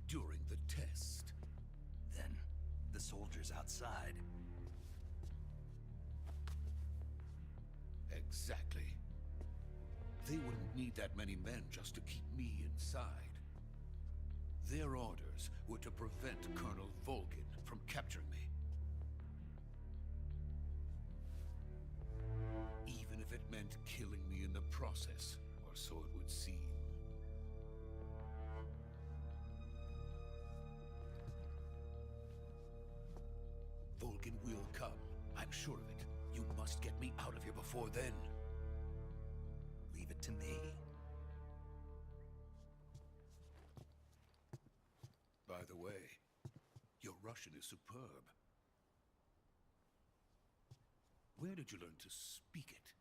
during the test. Then, the soldiers outside. Exactly. They wouldn't need that many men just to keep me inside. Their orders were to prevent Colonel Volgin from capturing me. Even if it meant killing me in the process, or so it would seem. Volgin will come. I'm sure of it. You must get me out of here before then. Leave it to me. By the way, your Russian is superb. Where did you learn to speak it?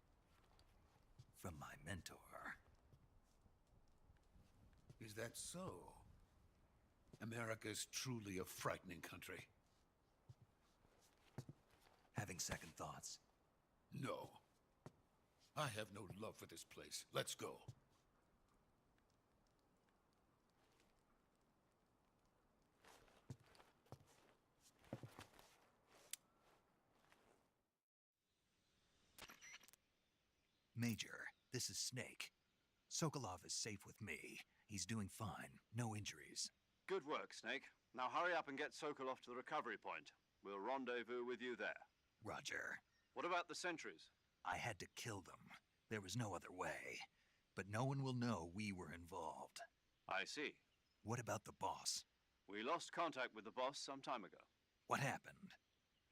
From my mentor. Is that so? America is truly a frightening country. Having second thoughts? No. I have no love for this place. Let's go. Major, this is Snake. Sokolov is safe with me. He's doing fine. No injuries. Good work, Snake. Now hurry up and get Sokolov to the recovery point. We'll rendezvous with you there. Roger. What about the sentries? I had to kill them. There was no other way. But no one will know we were involved. I see. What about the boss? We lost contact with the boss some time ago. What happened?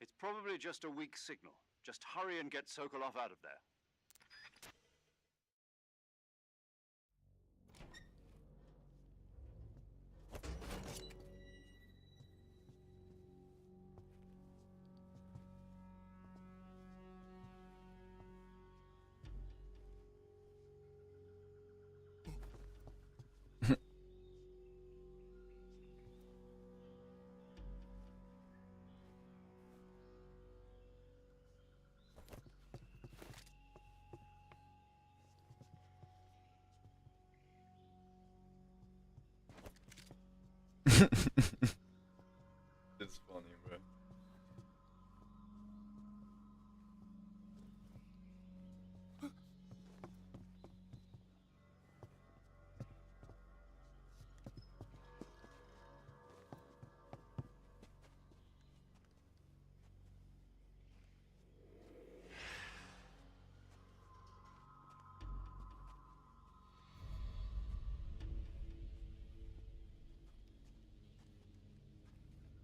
It's probably just a weak signal. Just hurry and get Sokolov out of there. It's funny, bro.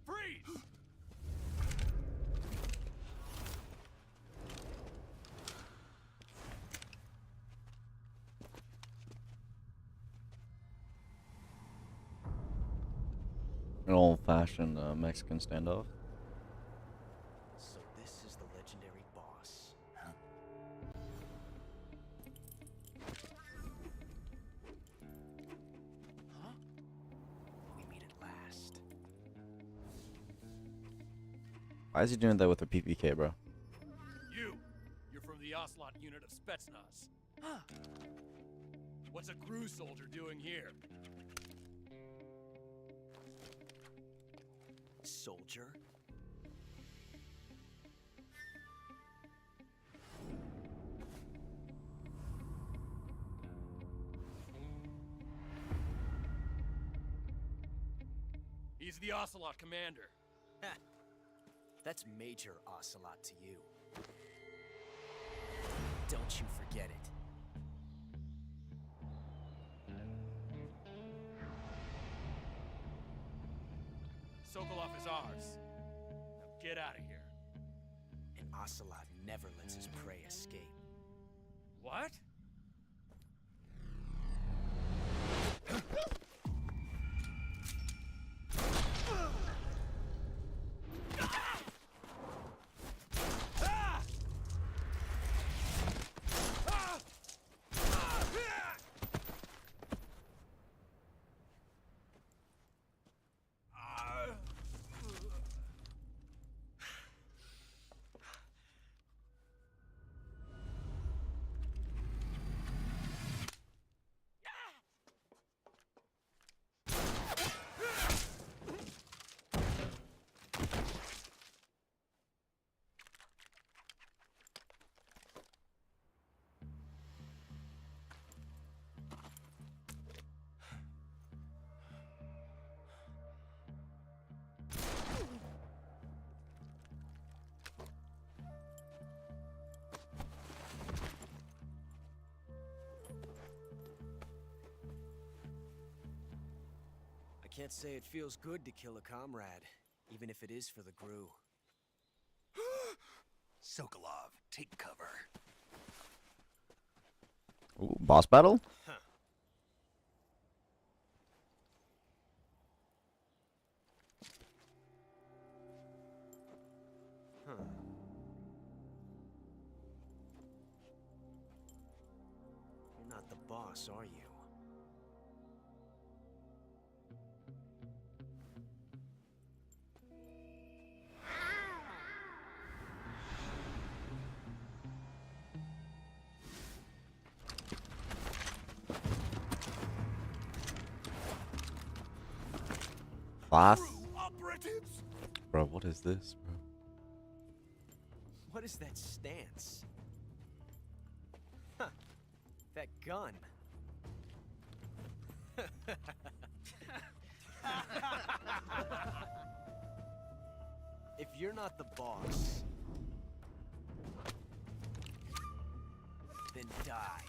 Freeze! An old-fashioned Mexican standoff. So this is the legendary boss. Huh? We meet at last. Why is he doing that with a PPK, bro? You're from the Ocelot unit of Spetsnaz. What's a crew soldier doing here? Soldier? He's the Ocelot commander. That's Major Ocelot to you. Don't you forget it. Sokolov is ours. Now get out of here. And Ocelot never lets his prey escape. What? I can't say it feels good to kill a comrade, even if it is for the Gru. Sokolov, take cover. Ooh, boss battle? Huh. Huh. You're not the boss, are you? Boss? Operatives? Bro, what is this, bro? What is that stance? Huh. That gun. If you're not the boss, then die.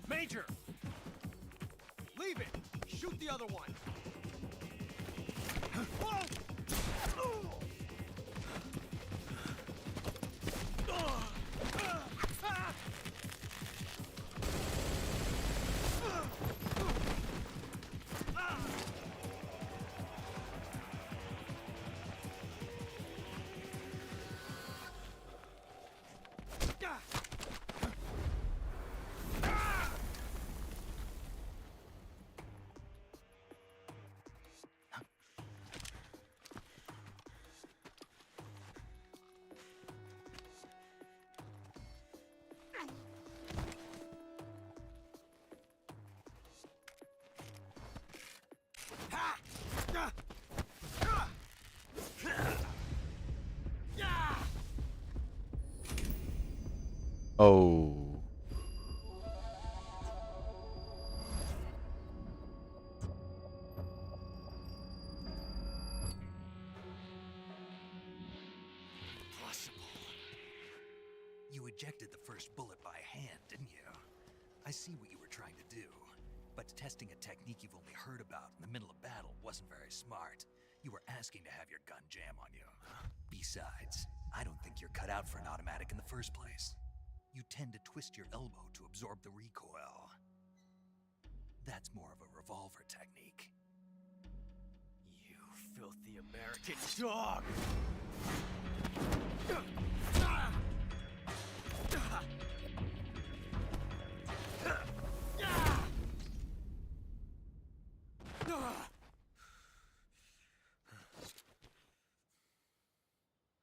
Major! Leave it! Shoot the other one! Oh. Impossible. You ejected the first bullet by hand, didn't you? I see what you were trying to do. But testing a technique you've only heard about in the middle of battle wasn't very smart. You were asking to have your gun jam on you. Besides, I don't think you're cut out for an automatic in the first place. You tend to twist your elbow to absorb the recoil. That's more of a revolver technique. You filthy American dog!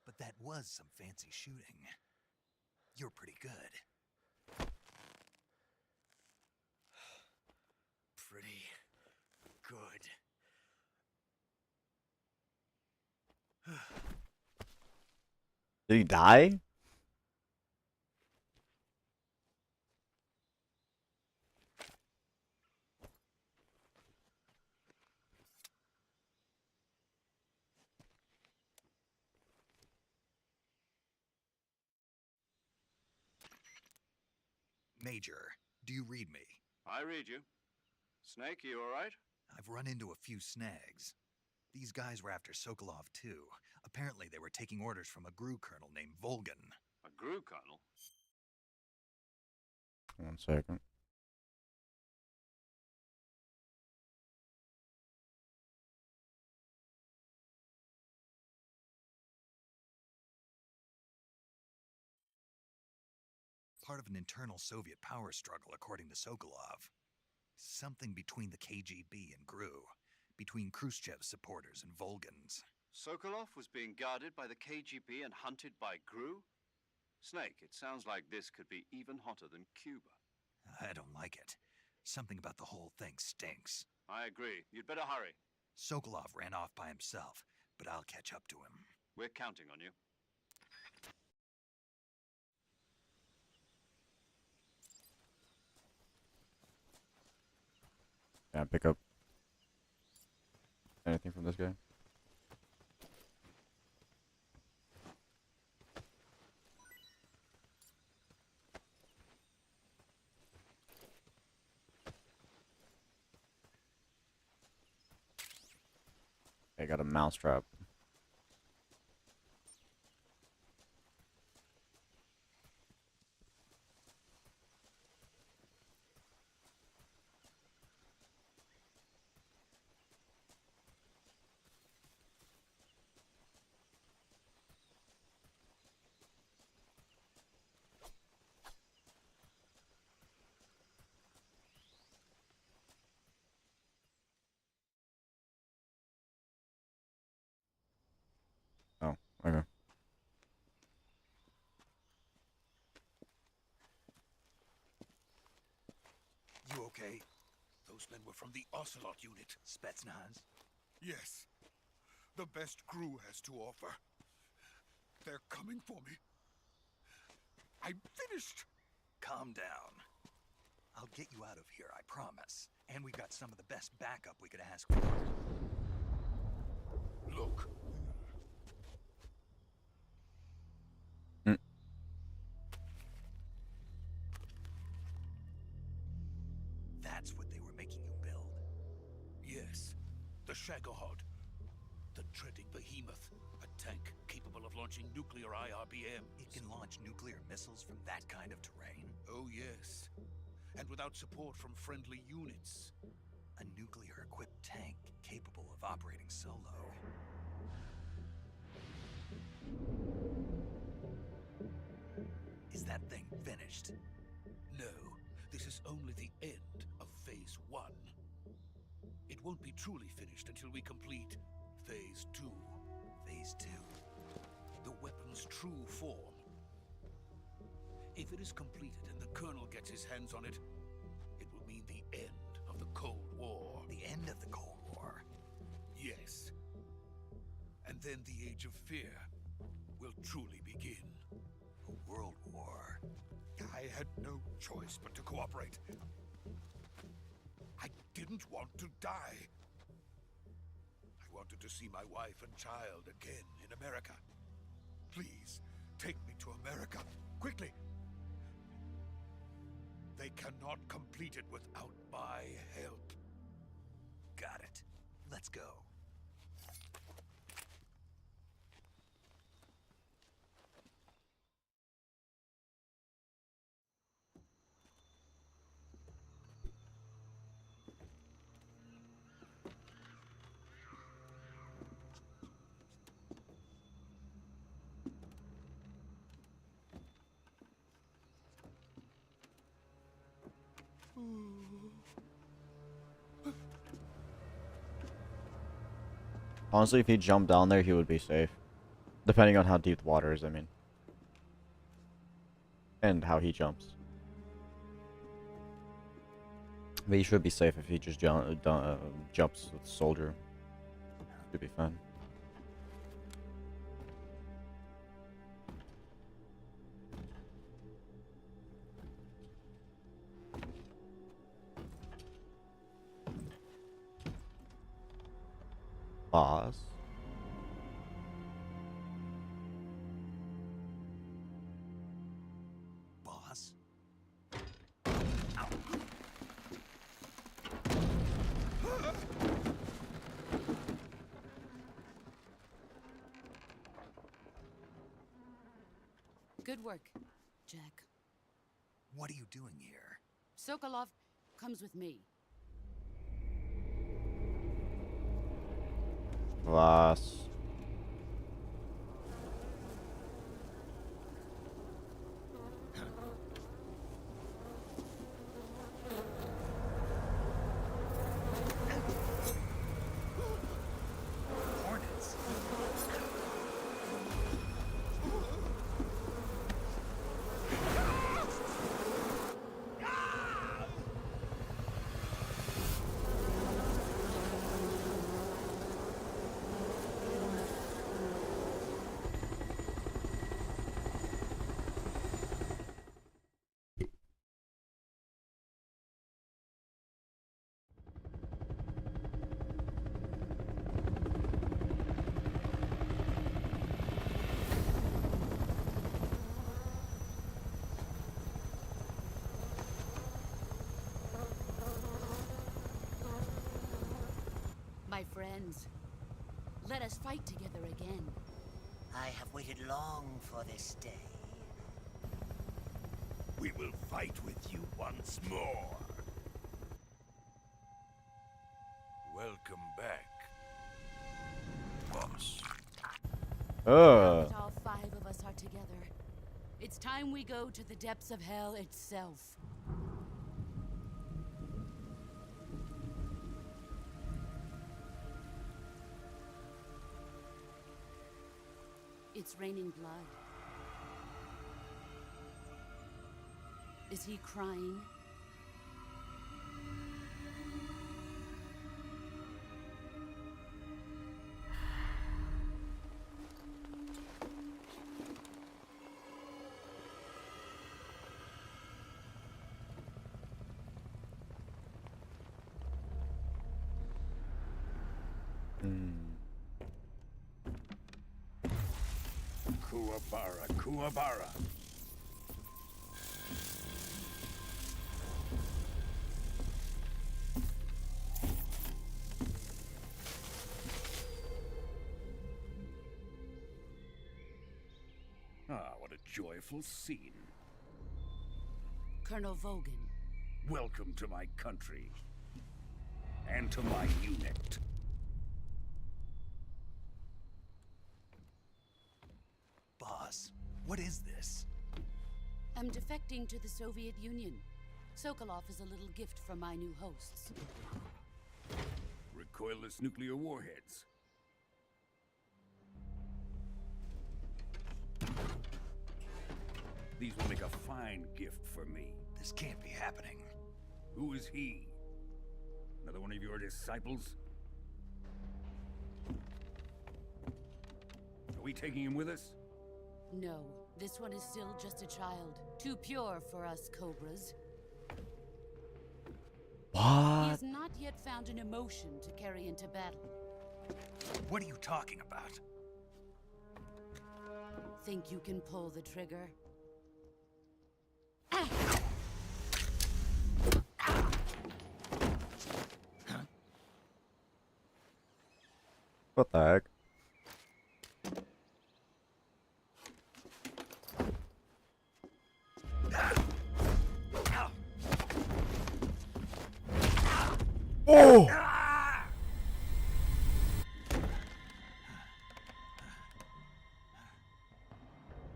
But that was some fancy shooting. You're pretty good. Pretty good. Did he die? Major, do you read me? I read you. Snake, you all right? I've run into a few snags. These guys were after Sokolov too. Apparently they were taking orders from a GRU colonel named Volgan. A GRU colonel? 1 second. Part of an internal Soviet power struggle, according to Sokolov. Something between the KGB and GRU. Between Khrushchev's supporters and Volgan's. Sokolov was being guarded by the KGB and hunted by GRU? Snake, it sounds like this could be even hotter than Cuba. I don't like it. Something about the whole thing stinks. I agree. You'd better hurry. Sokolov ran off by himself, but I'll catch up to him. We're counting on you. Can I pick up anything from this guy? I got a mousetrap. Oh, okay. You okay? Those men were from the Ocelot unit. Spetsnaz? Yes. The best GRU has to offer. They're coming for me. I'm finished. Calm down. I'll get you out of here, I promise. And we've got some of the best backup we could ask for. Look. That's what they were making you build. Yes. The Shagohod. The treading behemoth. A tank capable of launching nuclear IRBM. It can launch nuclear missiles from that kind of terrain? Oh, yes. And without support from friendly units. A nuclear-equipped tank capable of operating solo. Is that thing finished? No, this is only the end of Phase 1. It won't be truly finished until we complete Phase 2. Phase 2? The weapon's true form. If it is completed and the Colonel gets his hands on it, it will mean the end of the Cold War. The end of the Cold War? Yes. And then the Age of Fear will truly begin. A world war? had no choice but to cooperate. I didn't want to die. I wanted to see my wife and child again in America. Please, take me to America, quickly. They cannot complete it without my help. Got it. Let's go. Honestly, if he jumped down there, he would be safe. Depending on how deep the water is, I mean. And how he jumps. But he should be safe if he just jumps with the soldier. Should be fine. Boss. Boss? Good work, Jack. What are you doing here? Sokolov comes with me. Boss. Hornets. My friends, let us fight together again. I have waited long for this day. We will fight with you once more. Welcome back, boss. Now that all 5 of us are together, it's time we go to the depths of hell itself. It's raining blood. Is he crying? Kuwabara, Kuwabara. Ah, what a joyful scene. Colonel Vogan. Welcome to my country. And to my unit. Boss, what is this? I'm defecting to the Soviet Union. Sokolov is a little gift from my new hosts. Recoilless nuclear warheads. These will make a fine gift for me. This can't be happening. Who is he? Another one of your disciples? Are we taking him with us? No. This one is still just a child. Too pure for us Cobras. He What? has not yet found an emotion to carry into battle. What are you talking about? Think you can pull the trigger? What the heck? Oh!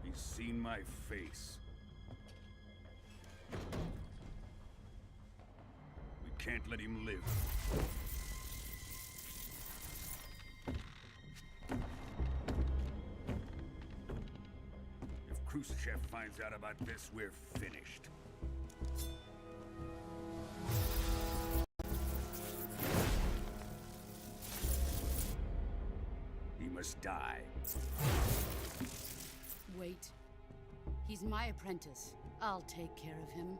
He's seen my face. We can't let him live. If Khrushchev finds out about this, we're finished. He must die. Wait. He's my apprentice. I'll take care of him.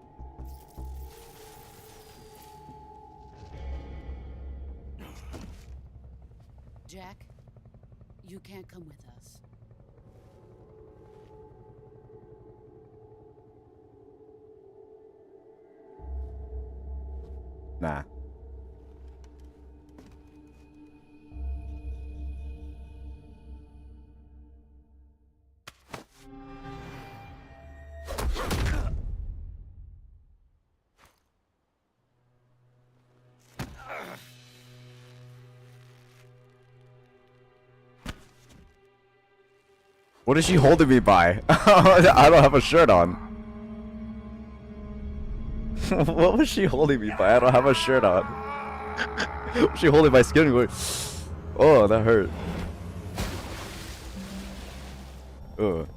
Jack, you can't come with us. Nah. What is she holding me by? I don't have a shirt on. What was she holding me by? I don't have a shirt on. Was she holding my skin and going, oh, that hurt. Ugh.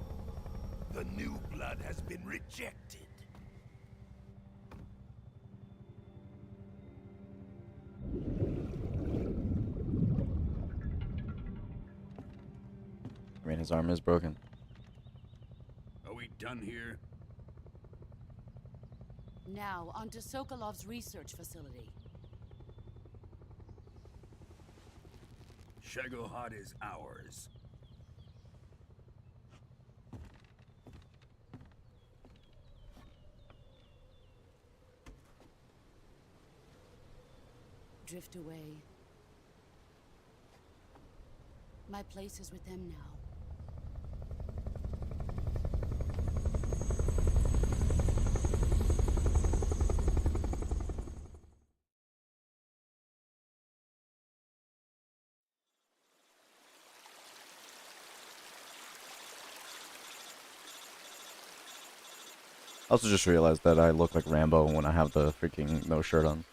The new blood has been rejected. I mean, his arm is broken. Are we done here? Now, onto Sokolov's research facility. Shagohod is ours. Drift away. My place is with them now. I also just realized that I look like Rambo when I have the freaking no shirt on.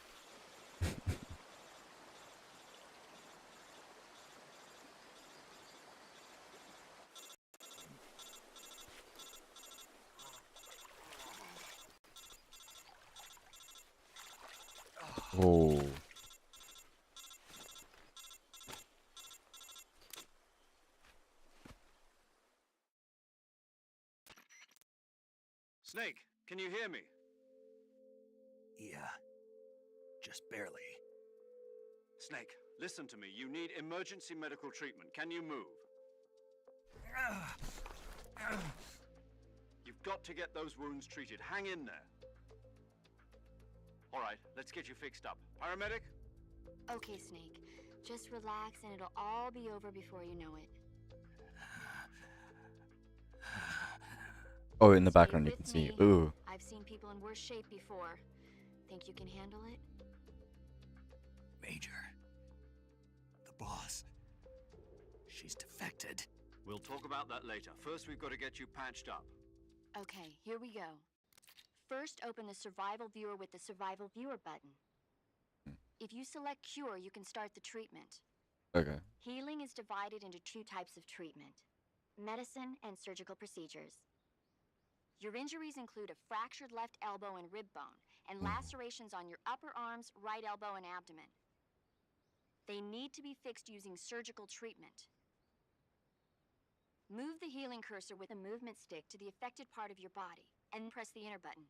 Oh. Snake, can you hear me? Yeah. Just barely. Snake, listen to me. You need emergency medical treatment. Can you move? You've got to get those wounds treated. Hang in there. All right, let's get you fixed up. Paramedic? Okay, Snake. Just relax and it'll all be over before you know it. Oh, in the Stay background you with can see. me. Ooh. I've seen people in worse shape before. Think you can handle it? Major. The boss. She's defected. We'll talk about that later. First, we've got to get you patched up. Okay, here we go. First, open the Survival Viewer with the Survival Viewer button. If you select Cure, you can start the treatment. Okay. Healing is divided into two types of treatment: medicine and surgical procedures. Your injuries include a fractured left elbow and rib bone, and lacerations on your upper arms, right elbow, and abdomen. They need to be fixed using surgical treatment. Move the healing cursor with a movement stick to the affected part of your body, and press the enter button.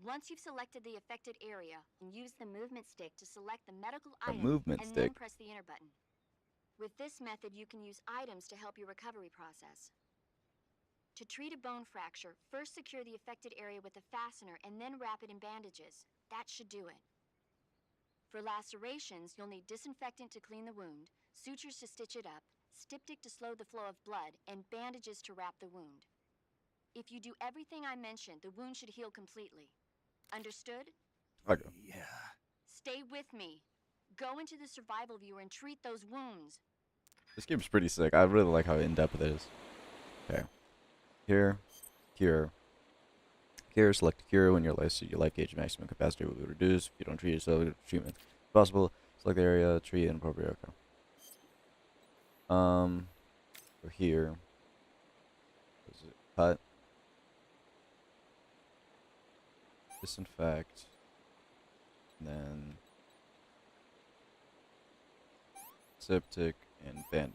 Once you've selected the affected area, use the movement stick to select the medical A item, movement and stick? then press the enter button. With this method, you can use items to help your recovery process. To treat a bone fracture, first secure the affected area with a fastener and then wrap it in bandages. That should do it. For lacerations, you'll need disinfectant to clean the wound, sutures to stitch it up, styptic to slow the flow of blood, and bandages to wrap the wound. If you do everything I mentioned, the wound should heal completely. Understood? Okay. Yeah. Stay with me. Go into the survival viewer and treat those wounds. This game's pretty sick. I really like how in-depth it is. Okay. Here. Cure. Cure. Select cure when your life gauge maximum capacity will be reduced. If you don't treat yourself, treatment if possible. Select the area. Treat inappropriate. Okay. Go here. Is it cut? Disinfect. And then septic and bandage.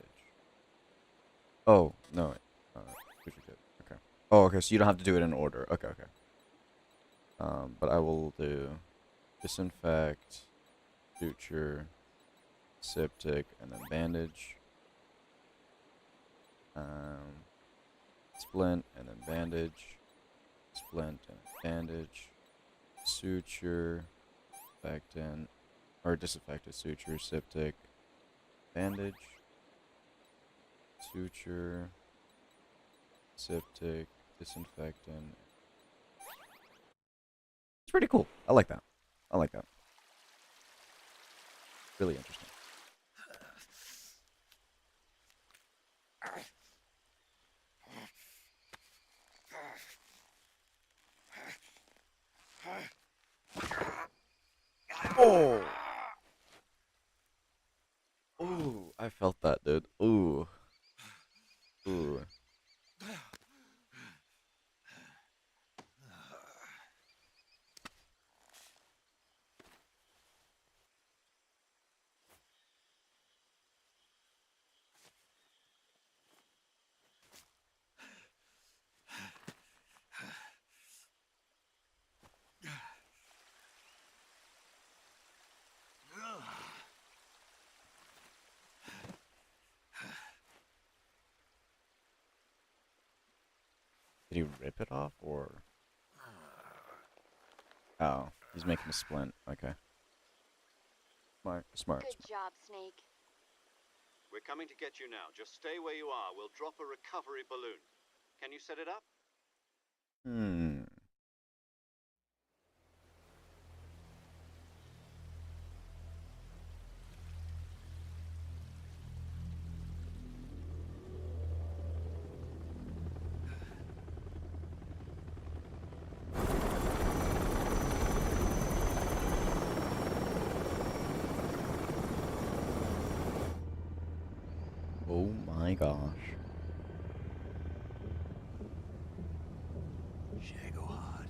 Oh, no. Okay. Oh, okay, so you don't have to do it in order. Okay, okay. But I will do disinfect, suture, septic, and then bandage. Splint, and then bandage. Splint, and bandage. Suture, disinfectant, or disinfectant, suture, septic, bandage, suture, septic, disinfectant. It's pretty cool. I like that. I like that. Really interesting. Oh! Ooh, I felt that, dude. Ooh. Ooh. Did he rip it off, or? Oh, he's making a splint. Okay. Smart, smart. Good job, Snake. We're coming to get you now. Just stay where you are. We'll drop a recovery balloon. Can you set it up? Hmm. Oh my gosh. Shagohod.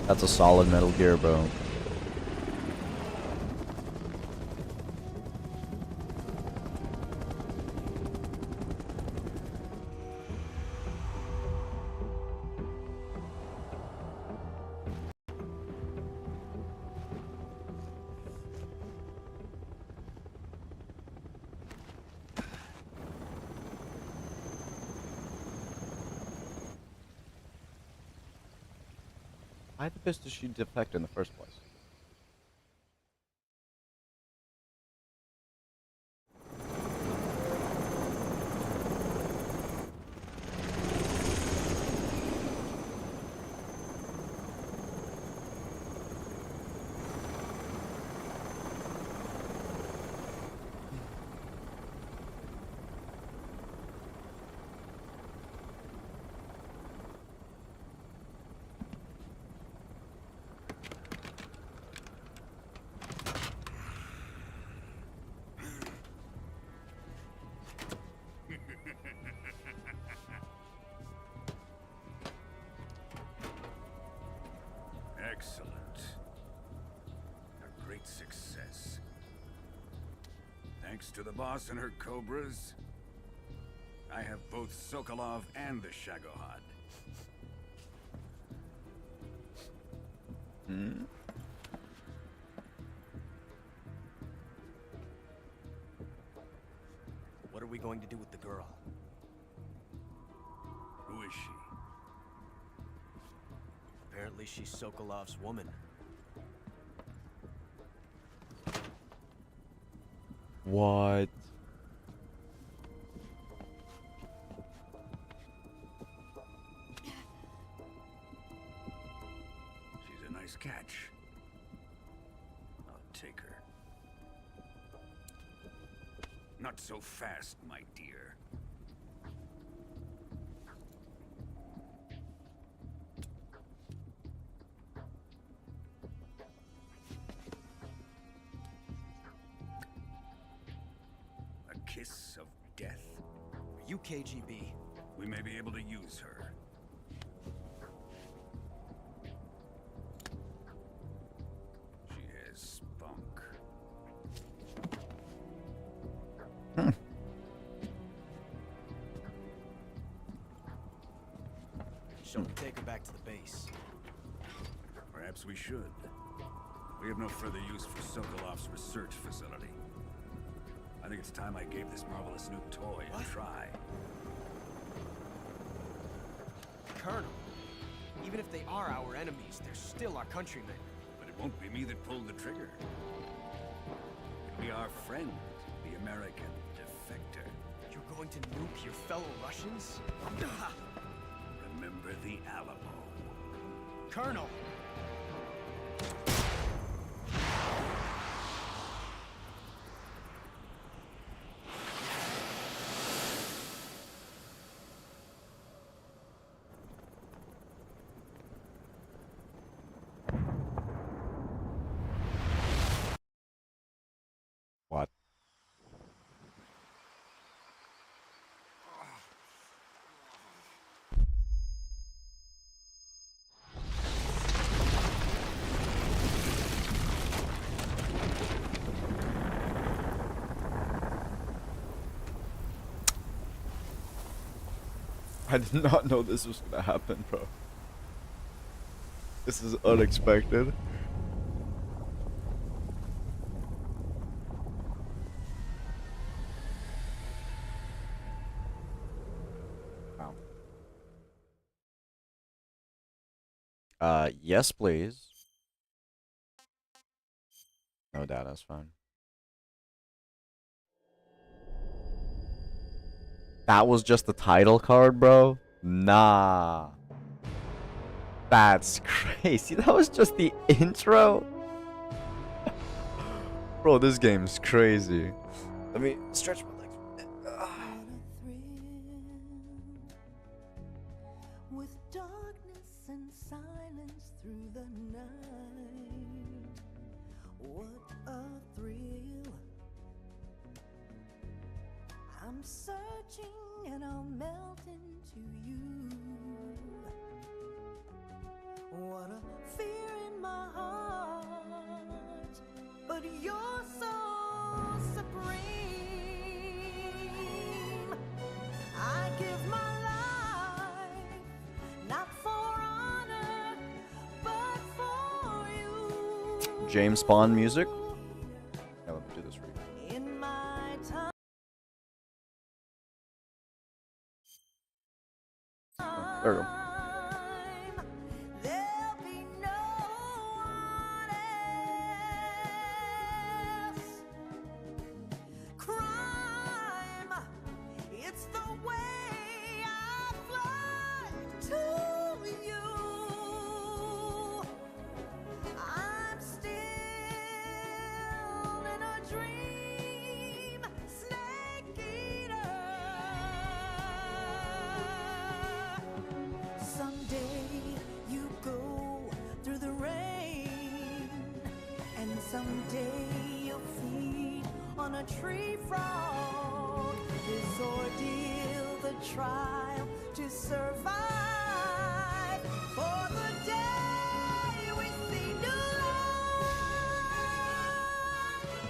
That's a solid Metal Gear, bro. Why the piss did she defect in the first place? Thanks to the boss and her cobras, I have both Sokolov and the Shagohod. Hmm? What are we going to do with the girl? Who is she? Apparently she's Sokolov's woman. What? She's a nice catch. I'll take her. Not so fast, my dear. A kiss of death. Are you KGB? We may be able to use her. She has spunk. Shall we take her back to the base? Perhaps we should. We have no further use for Sokolov's research facility. I think it's time I gave this marvelous new toy a try. Colonel, even if they are our enemies, they're still our countrymen. But it won't be me that pulled the trigger. It'll be our friend, the American defector. You're going to nuke your fellow Russians? Remember the Alamo. Colonel! What? I did not know this was gonna happen, bro. This is unexpected. Wow. Yes, please. No data's fine. That was just the title card, bro? Nah. That's crazy. That was just the intro? Bro, this game's crazy. Let me stretch my legs. With darkness and silence through the night. What a thrill. I'm searching and I'll melt into you. What a fear in my heart, but you're so supreme. I give my life, not for honor, but for you. James Bond music? Yeah, let me do this for you. In my time. There we go. There'll be no one else. Crime, it's the way I fly to you. I'm still in a dream, snake eater. Someday you go through the rain, and someday you'll feed on a tree frog. This ordeal, the trial to survive, for the day we see new light.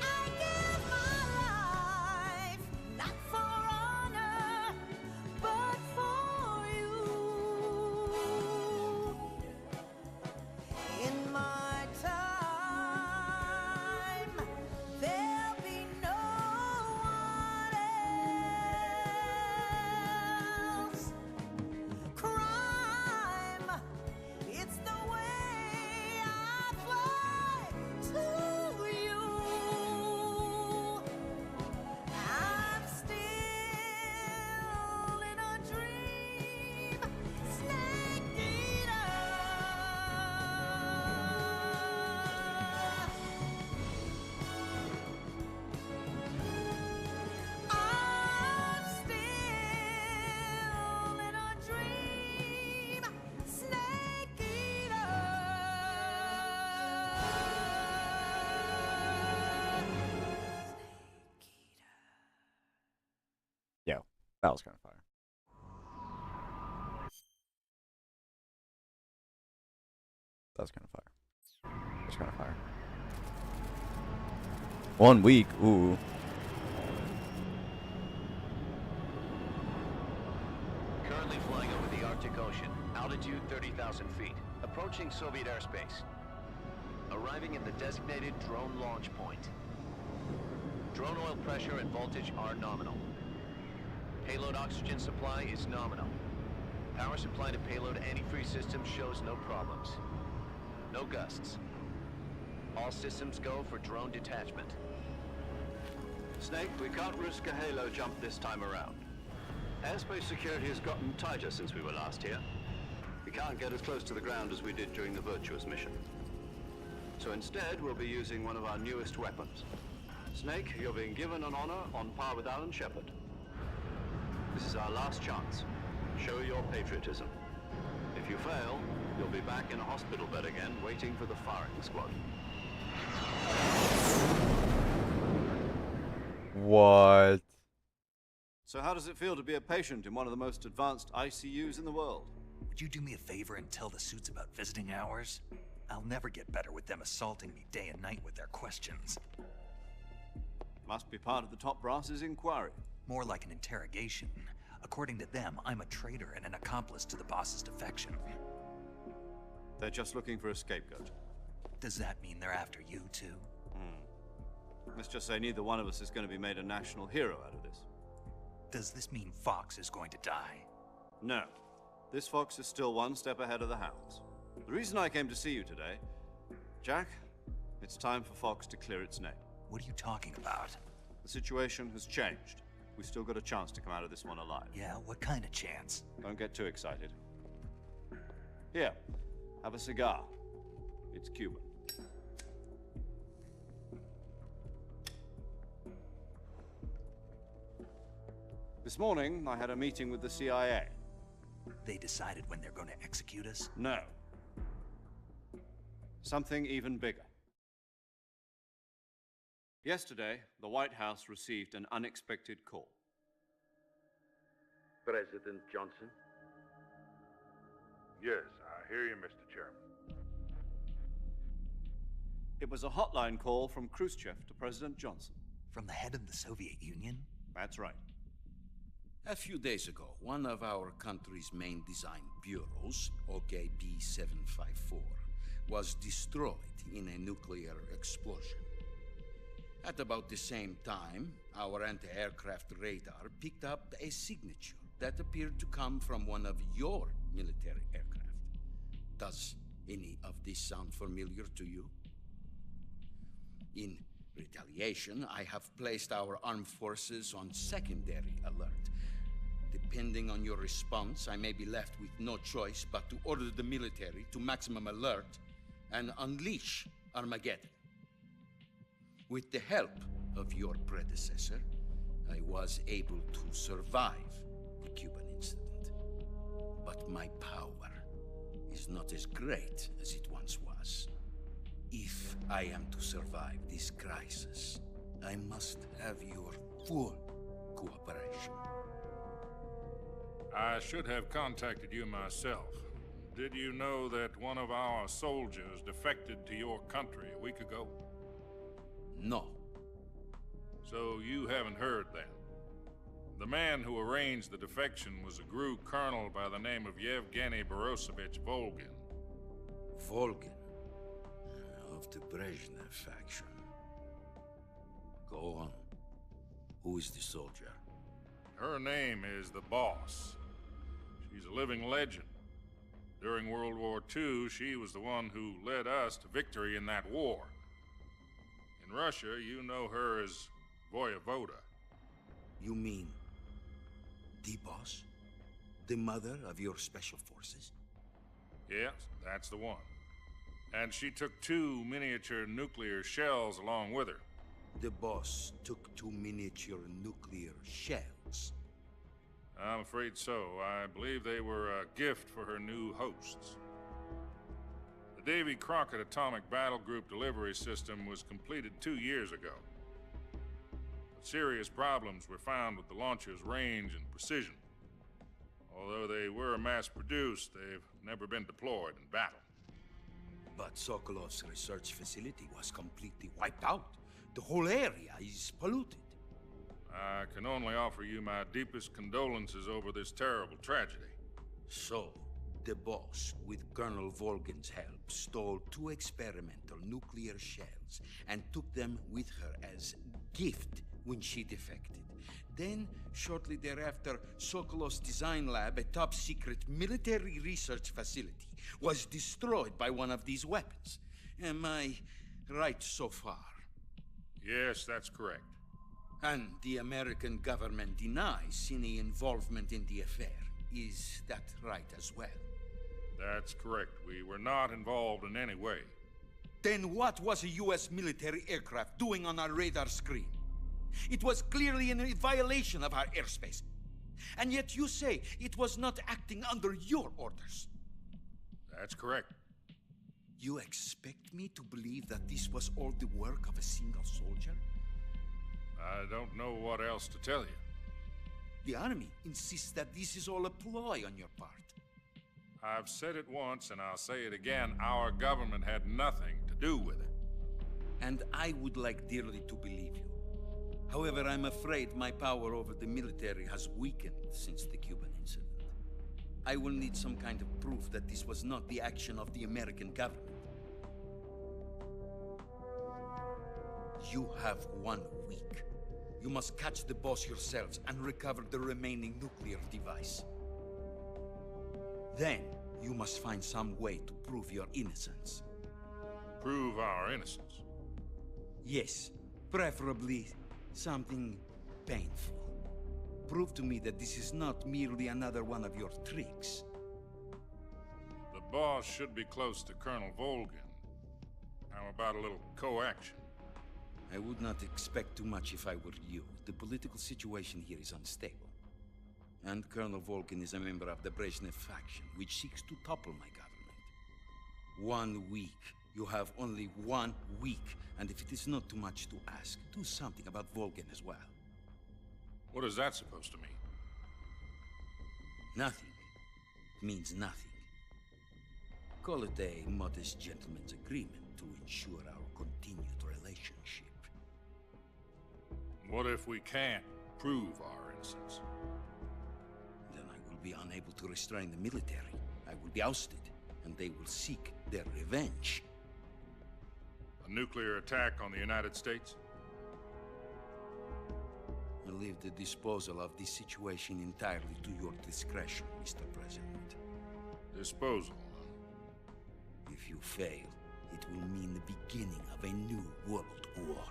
I give my That was kind of fire. That was kind of fire. That was kind of fire. 1 week. Ooh. Currently flying over the Arctic Ocean. Altitude 30,000 feet. Approaching Soviet airspace. Arriving at the designated drone launch point. Drone oil pressure and voltage are nominal. Payload oxygen supply is nominal. Power supply to payload antifreeze system shows no problems. No gusts. All systems go for drone detachment. Snake, we can't risk a halo jump this time around. Airspace security has gotten tighter since we were last here. We can't get as close to the ground as we did during the Virtuous mission. So instead, we'll be using one of our newest weapons. Snake, you're being given an honor on par with Alan Shepard. This is our last chance. Show your patriotism. If you fail, you'll be back in a hospital bed again, waiting for the firing squad. What? So how does it feel to be a patient in one of the most advanced ICUs in the world? Would you do me a favor and tell the suits about visiting hours? I'll never get better with them assaulting me day and night with their questions. Must be part of the top brass's inquiry. More like an interrogation. According to them, I'm a traitor and an accomplice to the boss's defection. They're just looking for a scapegoat. Does that mean they're after you too? Let's just say neither one of us is going to be made a national hero out of this. Does this mean Fox is going to die? No. This fox is still one step ahead of the hounds. The reason I came to see you today, Jack, it's time for Fox to clear its name. What are you talking about? The situation has changed. We've still got a chance to come out of this one alive. Yeah, what kind of chance? Don't get too excited. Here, have a cigar. It's Cuban. This morning, I had a meeting with the CIA. They decided when they're going to execute us? No. Something even bigger. Yesterday, the White House received an unexpected call. President Johnson? Yes, I hear you, Mr. Chairman. It was a hotline call from Khrushchev to President Johnson. From the head of the Soviet Union? That's right. A few days ago, one of our country's main design bureaus, OKB 754, was destroyed in a nuclear explosion. At about the same time, our anti-aircraft radar picked up a signature that appeared to come from one of your military aircraft. Does any of this sound familiar to you? In retaliation, I have placed our armed forces on secondary alert. Depending on your response, I may be left with no choice but to order the military to maximum alert and unleash Armageddon. With the help of your predecessor, I was able to survive the Cuban incident. But my power is not as great as it once was. If I am to survive this crisis, I must have your full cooperation. I should have contacted you myself. Did you know that one of our soldiers defected to your country a week ago? No. So you haven't heard then. The man who arranged the defection was a GRU colonel by the name of Yevgeny Borosovich Volgin. Volgin? Of the Brezhnev faction. Go on. Who is the soldier? Her name is the Boss. She's a living legend. During World War II, she was the one who led us to victory in that war. In Russia, you know her as Voyevoda. You mean the Boss? The mother of your special forces? Yes, that's the one. And she took 2 miniature nuclear shells along with her. The Boss took 2 miniature nuclear shells? I'm afraid so. I believe they were a gift for her new hosts. The Davy Crockett Atomic Battle Group delivery system was completed 2 years ago. But serious problems were found with the launcher's range and precision. Although they were mass-produced, they've never been deployed in battle. But Sokolov's research facility was completely wiped out. The whole area is polluted. I can only offer you my deepest condolences over this terrible tragedy. So, the boss, with Colonel Volgin's help, stole 2 experimental nuclear shells and took them with her as gift when she defected. Then, shortly thereafter, Sokolov's design lab, a top-secret military research facility, was destroyed by one of these weapons. Am I right so far? Yes, that's correct. And the American government denies any involvement in the affair. Is that right as well? That's correct. We were not involved in any way. Then what was a U.S. military aircraft doing on our radar screen? It was clearly in violation of our airspace. And yet you say it was not acting under your orders. That's correct. You expect me to believe that this was all the work of a single soldier? I don't know what else to tell you. The Army insists that this is all a ploy on your part. I've said it once, and I'll say it again. Our government had nothing to do with it. And I would like dearly to believe you. However, I'm afraid my power over the military has weakened since the Cuban incident. I will need some kind of proof that this was not the action of the American government. You have 1 week. You must catch the boss yourselves and recover the remaining nuclear device. Then, you must find some way to prove your innocence. Prove our innocence? Yes, preferably something painful. Prove to me that this is not merely another one of your tricks. The boss should be close to Colonel Volgin. How about a little co-action? I would not expect too much if I were you. The political situation here is unstable. And Colonel Volgin is a member of the Brezhnev faction, which seeks to topple my government. 1 week. You have only 1 week. And if it is not too much to ask, do something about Volgin as well. What is that supposed to mean? Nothing. It means nothing. Call it a modest gentleman's agreement to ensure our continued relationship. What if we can't prove our innocence? Then I will be unable to restrain the military. I will be ousted, and they will seek their revenge. A nuclear attack on the United States? I leave the disposal of this situation entirely to your discretion, Mr. President. Disposal? If you fail, it will mean the beginning of a new world war.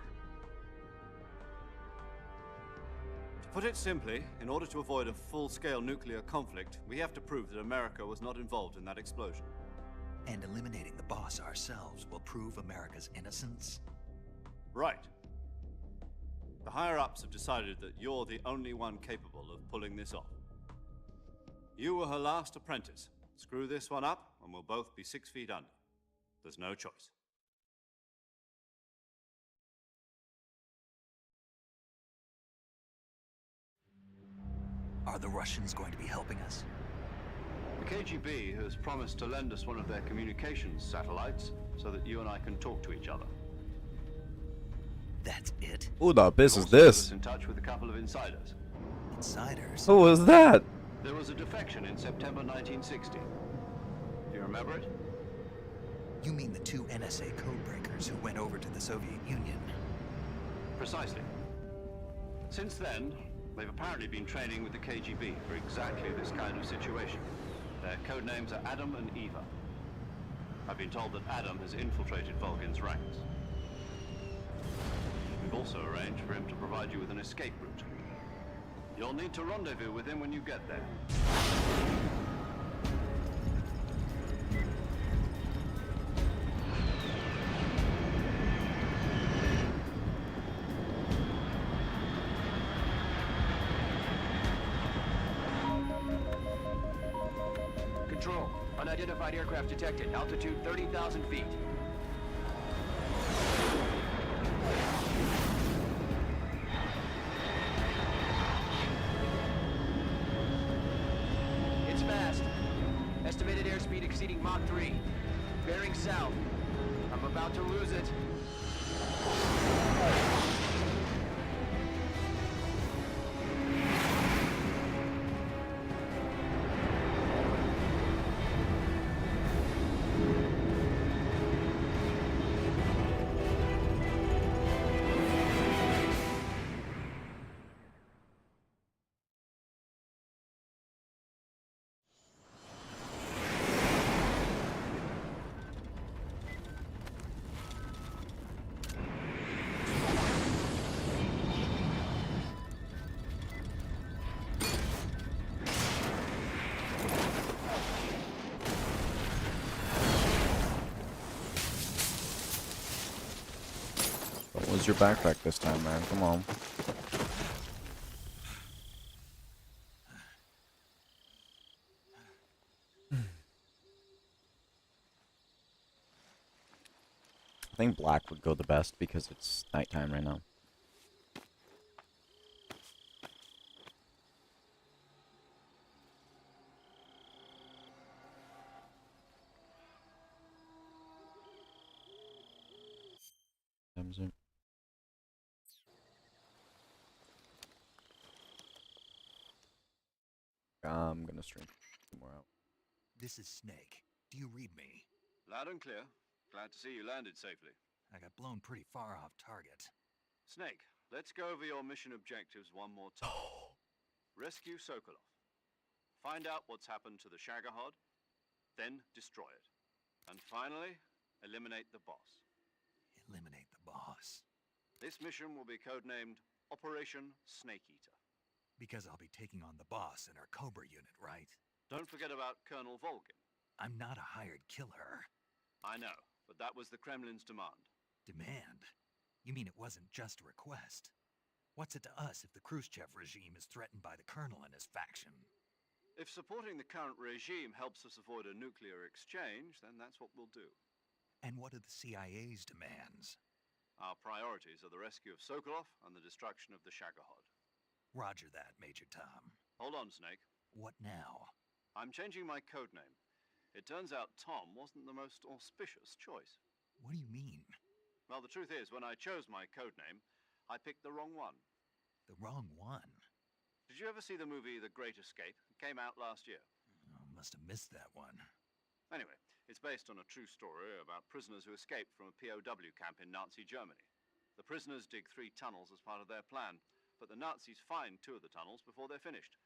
To put it simply, in order to avoid a full-scale nuclear conflict, we have to prove that America was not involved in that explosion. And eliminating the boss ourselves will prove America's innocence? Right. The higher-ups have decided that you're the only one capable of pulling this off. You were her last apprentice. Screw this one up, and we'll both be 6 feet under. There's no choice. Are the Russians going to be helping us? The KGB has promised to lend us one of their communications satellites so that you and I can talk to each other. That's it? Who the piss is Also put us this? in touch with a couple of insiders. Insiders? Who was that? There was a defection in September 1960. Do you remember it? You mean the 2 NSA codebreakers who went over to the Soviet Union? Precisely. Since then, they've apparently been training with the KGB for exactly this kind of situation. Their codenames are Adam and Eva. I've been told that Adam has infiltrated Volgin's ranks. We've also arranged for him to provide you with an escape route. You'll need to rendezvous with him when you get there. Control. Unidentified aircraft detected. Altitude 30,000 feet. Estimated airspeed exceeding Mach 3. Bearing south. I'm about to lose it. What was your backpack this time, man? Come on. I think black would go the best because it's nighttime right now. I'm gonna stream more out. This is Snake. Do you read me? Loud and clear. Glad to see you landed safely. I got blown pretty far off target. Snake, let's go over your mission objectives one more time. Rescue Sokolov. Find out what's happened to the Shagohod, then destroy it. And finally, eliminate the boss. Eliminate the boss. This mission will be codenamed Operation Snake Eater. Because I'll be taking on the boss in our Cobra unit, right? Don't forget about Colonel Volgin. I'm not a hired killer. I know, but that was the Kremlin's demand. Demand? You mean it wasn't just a request? What's it to us if the Khrushchev regime is threatened by the Colonel and his faction? If supporting the current regime helps us avoid a nuclear exchange, then that's what we'll do. And what are the CIA's demands? Our priorities are the rescue of Sokolov and the destruction of the Shagohod. Roger that, Major Tom. Hold on, Snake. What now? I'm changing my codename. It turns out Tom wasn't the most auspicious choice. What do you mean? Well, the truth is, when I chose my codename, I picked the wrong one. The wrong one? Did you ever see the movie The Great Escape? It came out last year. Oh, must have missed that one. Anyway, it's based on a true story about prisoners who escaped from a POW camp in Nazi Germany. The prisoners dig 3 tunnels as part of their plan, but the Nazis find 2 of the tunnels before they're finished.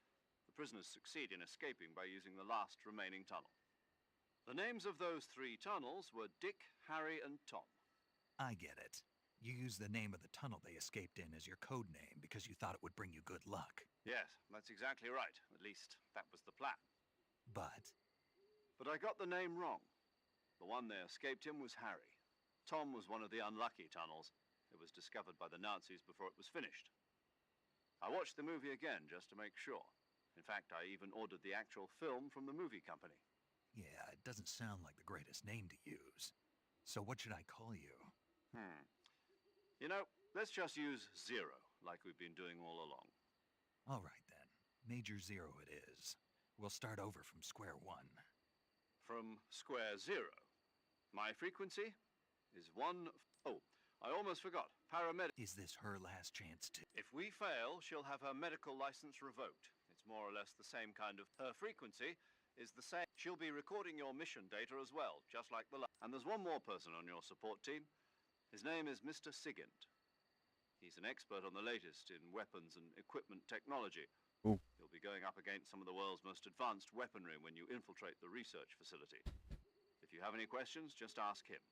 The prisoners succeed in escaping by using the last remaining tunnel. The names of those 3 tunnels were Dick, Harry, and Tom. I get it. You used the name of the tunnel they escaped in as your code name because you thought it would bring you good luck. Yes, that's exactly right. At least, that was the plan. But I got the name wrong. The one they escaped in was Harry. Tom was one of the unlucky tunnels. It was discovered by the Nazis before it was finished. I watched the movie again just to make sure. In fact, I even ordered the actual film from the movie company. yeah, it doesn't sound like the greatest name to use. So what should I call you? You know, let's just use Zero, like we've been doing all along. All right then. Major Zero it is. We'll start over from square one. From square 0. My frequency is 1... Oh, I almost forgot. Paramedic... Is this her last chance to... If we fail, she'll have her medical license revoked. It's more or less the same kind of... Her frequency is the same. She'll be recording your mission data as well, just like the... And there's one more person on your support team. His name is Mr. Sigint. He's an expert on the latest in weapons and equipment technology. Ooh. You'll be going up against some of the world's most advanced weaponry when you infiltrate the research facility. If you have any questions, just ask him.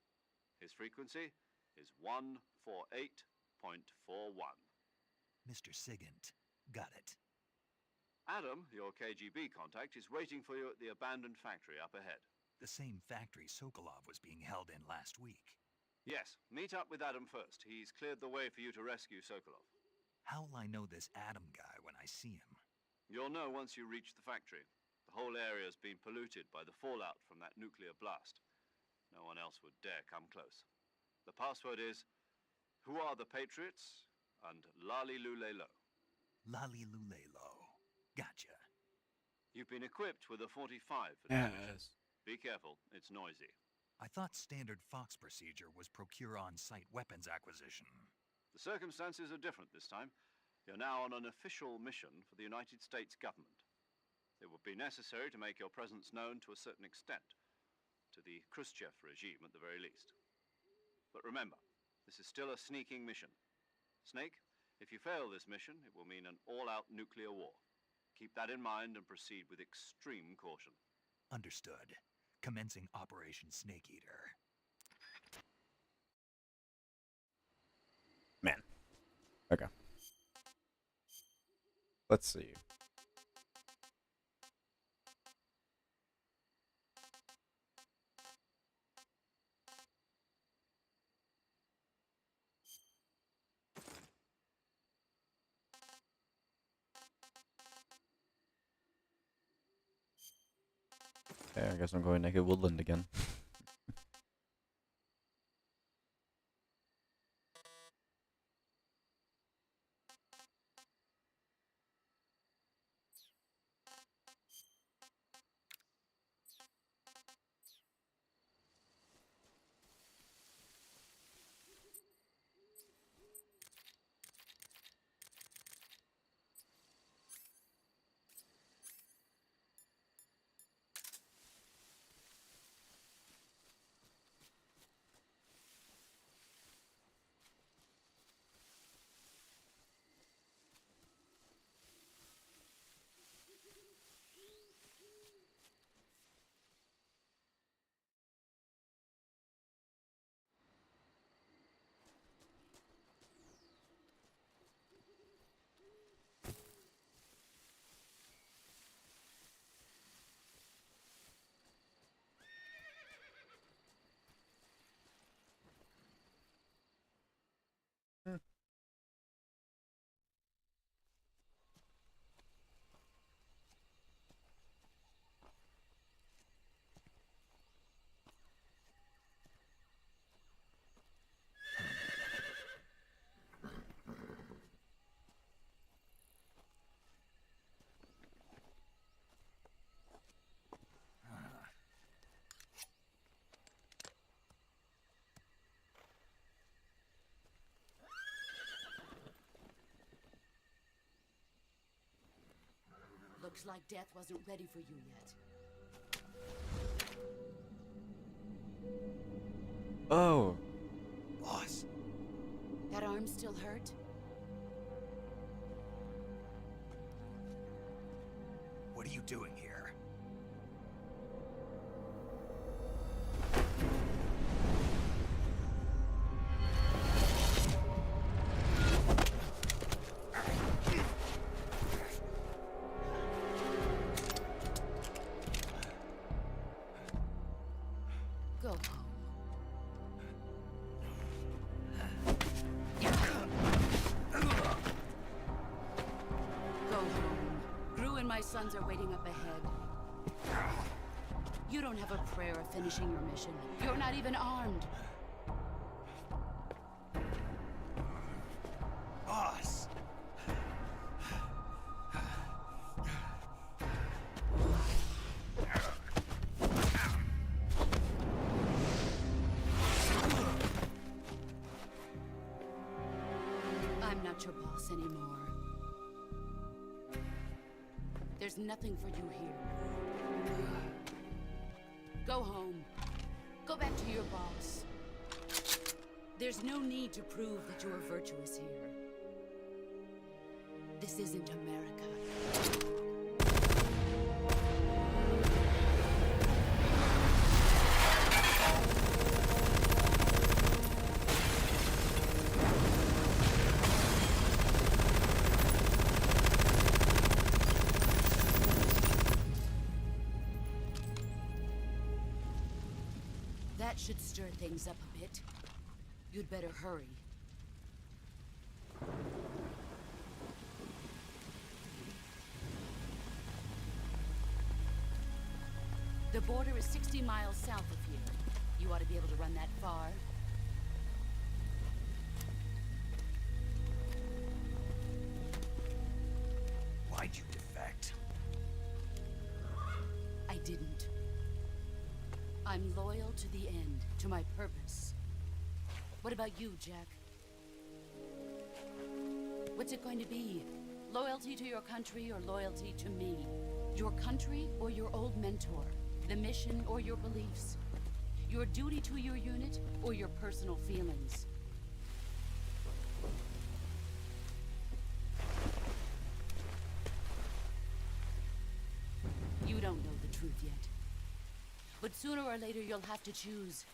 His frequency is 148.41. Mr. Sigint. Got it. Adam, your KGB contact, is waiting for you at the abandoned factory up ahead. The same factory Sokolov was being held in last week. Yes, meet up with Adam first. He's cleared the way for you to rescue Sokolov. How'll I know this Adam guy when I see him? You'll know once you reach the factory. The whole area's been polluted by the fallout from that nuclear blast. No one else would dare come close. The password is, Who are the Patriots? And Lali Lulelo. Lali Lulelo. Gotcha. You've been equipped with a 45 for Yes. damage. Be careful, it's noisy. I thought standard Fox procedure was procure on-site weapons acquisition. The circumstances are different this time. You're now on an official mission for the United States government. It would be necessary to make your presence known to a certain extent, to the Khrushchev regime at the very least. But remember, this is still a sneaking mission. Snake, if you fail this mission, it will mean an all-out nuclear war. Keep that in mind and proceed with extreme caution. Understood. Commencing Operation Snake Eater. Man. Okay. Let's see. Okay, I guess I'm going naked woodland again. Looks like death wasn't ready for you yet. Oh. Boss. That arm still hurt? What are you doing here? Go home. Go home. Gru and my sons are waiting up ahead. You don't have a prayer of finishing your mission. You're not even armed. Boss! I'm not your boss anymore. There's nothing for you here. Go home. Go back to your boss. There's no need to prove that you are virtuous here. This isn't America. That should stir things up a bit. You'd better hurry. The border is 60 miles south of here. You ought to be able to run that far. Why'd you defect? didn't. I'm loyal to the end, to my purpose. What about you, Jack? What's it going to be? Loyalty to your country or loyalty to me? Your country or your old mentor? The mission or your beliefs? Your duty to your unit or your personal feelings? You don't know the truth yet. But sooner or later you'll have to choose.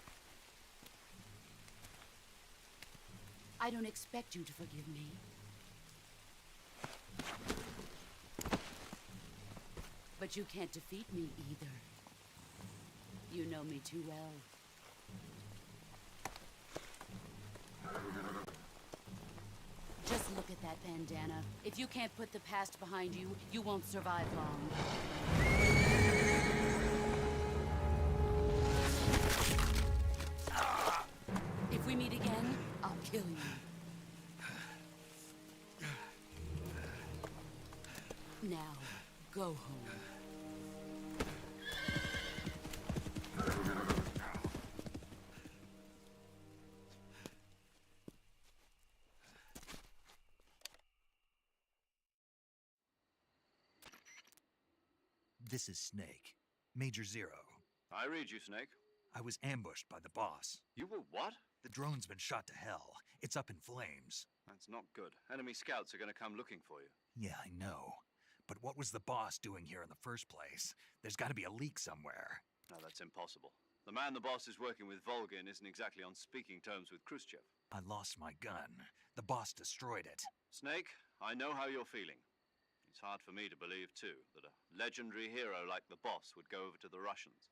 I don't expect you to forgive me. But you can't defeat me either. You know me too well. Just look at that bandana. If you can't put the past behind you, you won't survive long. If we meet again, I'll kill you. Now, go home. This is Snake. Major Zero. I read you, Snake. I was ambushed by the boss. You were what? The drone's been shot to hell. It's up in flames. That's not good. Enemy scouts are going to come looking for you. Yeah, I know. But what was the boss doing here in the first place? There's got to be a leak somewhere. No, that's impossible. The man the boss is working with, Volgin, isn't exactly on speaking terms with Khrushchev. I lost my gun. The boss destroyed it. Snake, I know how you're feeling. It's hard for me to believe, too, that a legendary hero like the boss would go over to the Russians.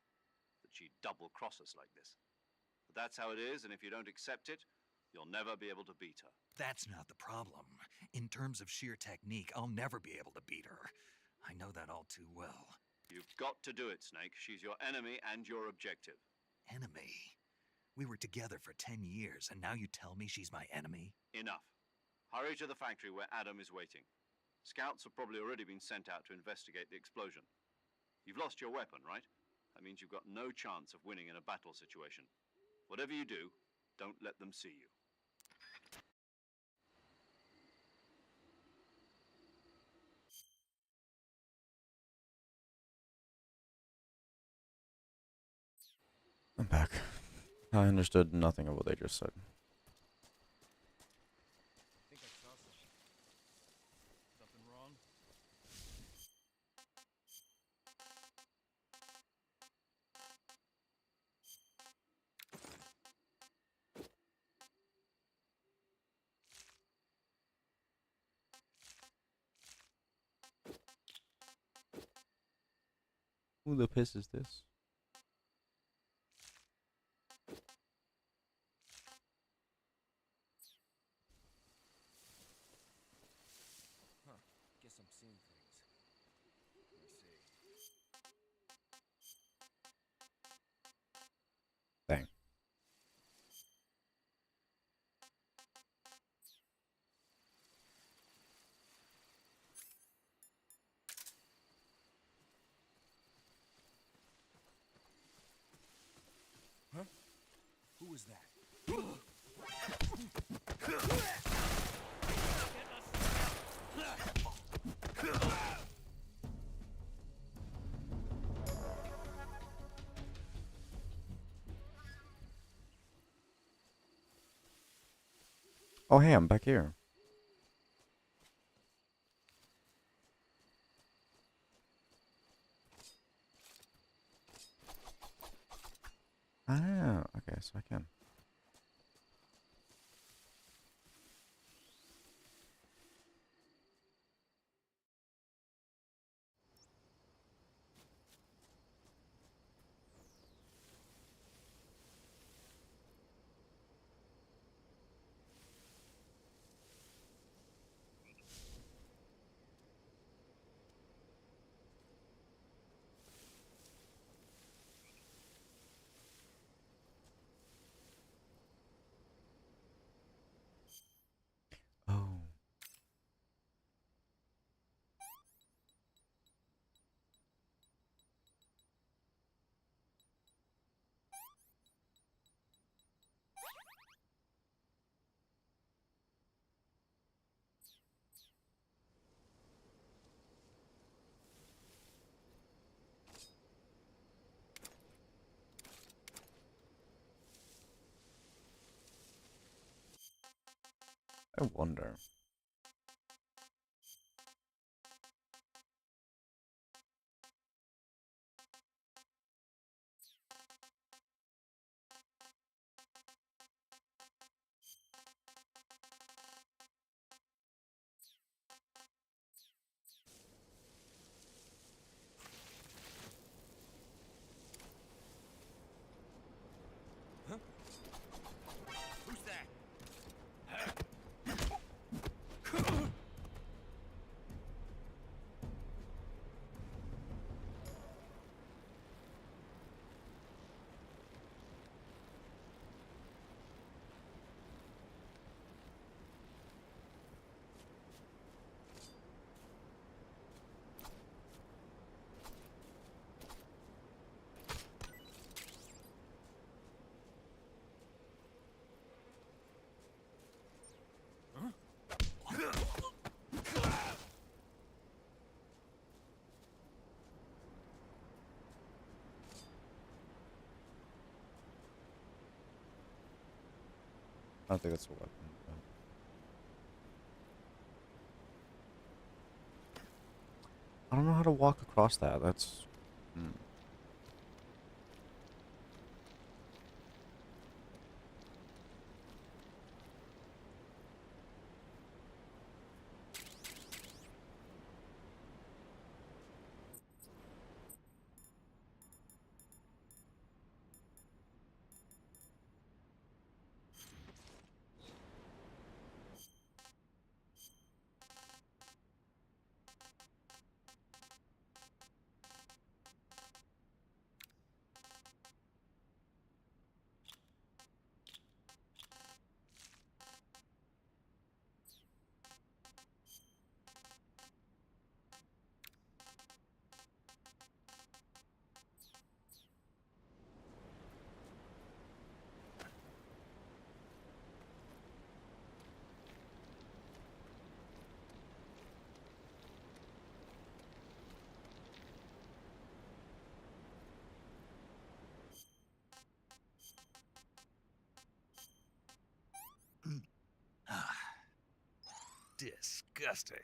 That she'd double-cross us like this. But that's how it is, and if you don't accept it, you'll never be able to beat her. That's not the problem. In terms of sheer technique, I'll never be able to beat her. I know that all too well. You've got to do it, Snake. She's your enemy and your objective. Enemy? We were together for 10 years, and now you tell me she's my enemy? Enough. Hurry to the factory where Adam is waiting. Scouts have probably already been sent out to investigate the explosion. You've lost your weapon, right? That means you've got no chance of winning in a battle situation. Whatever you do, don't let them see you. I'm back. I understood nothing of what they just said. I think I saw something. Something wrong? Who the piss is this? Huh. Guess I'm seeing things. Let me see. Dang. Huh? Who was that? Oh, hey, I'm back here. Ah, okay, so I can. I wonder. Who's that? I don't think that's a weapon. I don't know how to walk across that. That's... Disgusting.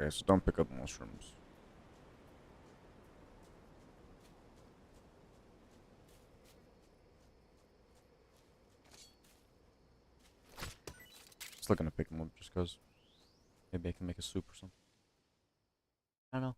Okay, so don't pick up mushrooms. Just looking to pick them up just because maybe I can make a soup or something. I don't know.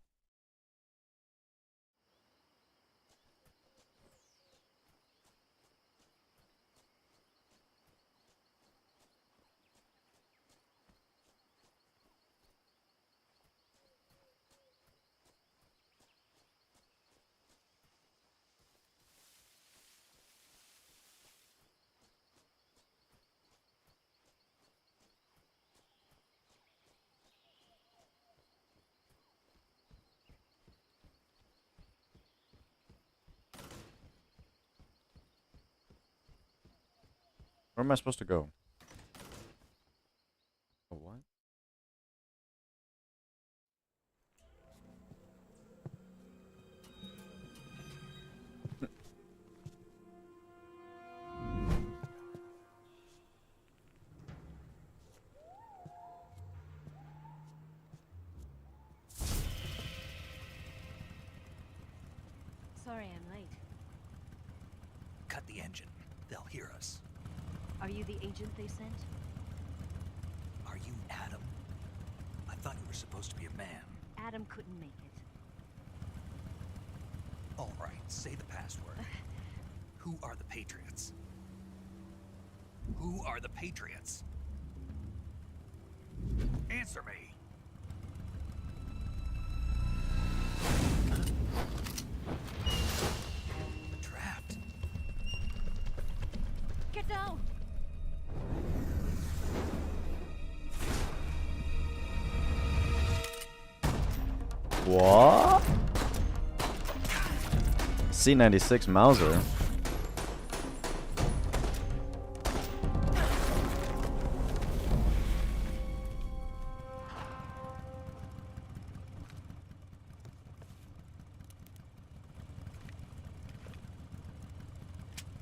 Where am I supposed to go? Oh, what? Sorry I'm late. Cut the engine. They'll hear us. Are you the agent they sent? Are you Adam? I thought you were supposed to be a man. Adam couldn't make it. All right, say the password. Who are the Patriots? Who are the Patriots? Answer me. I'm trapped. Get down! What? C96 Mauser.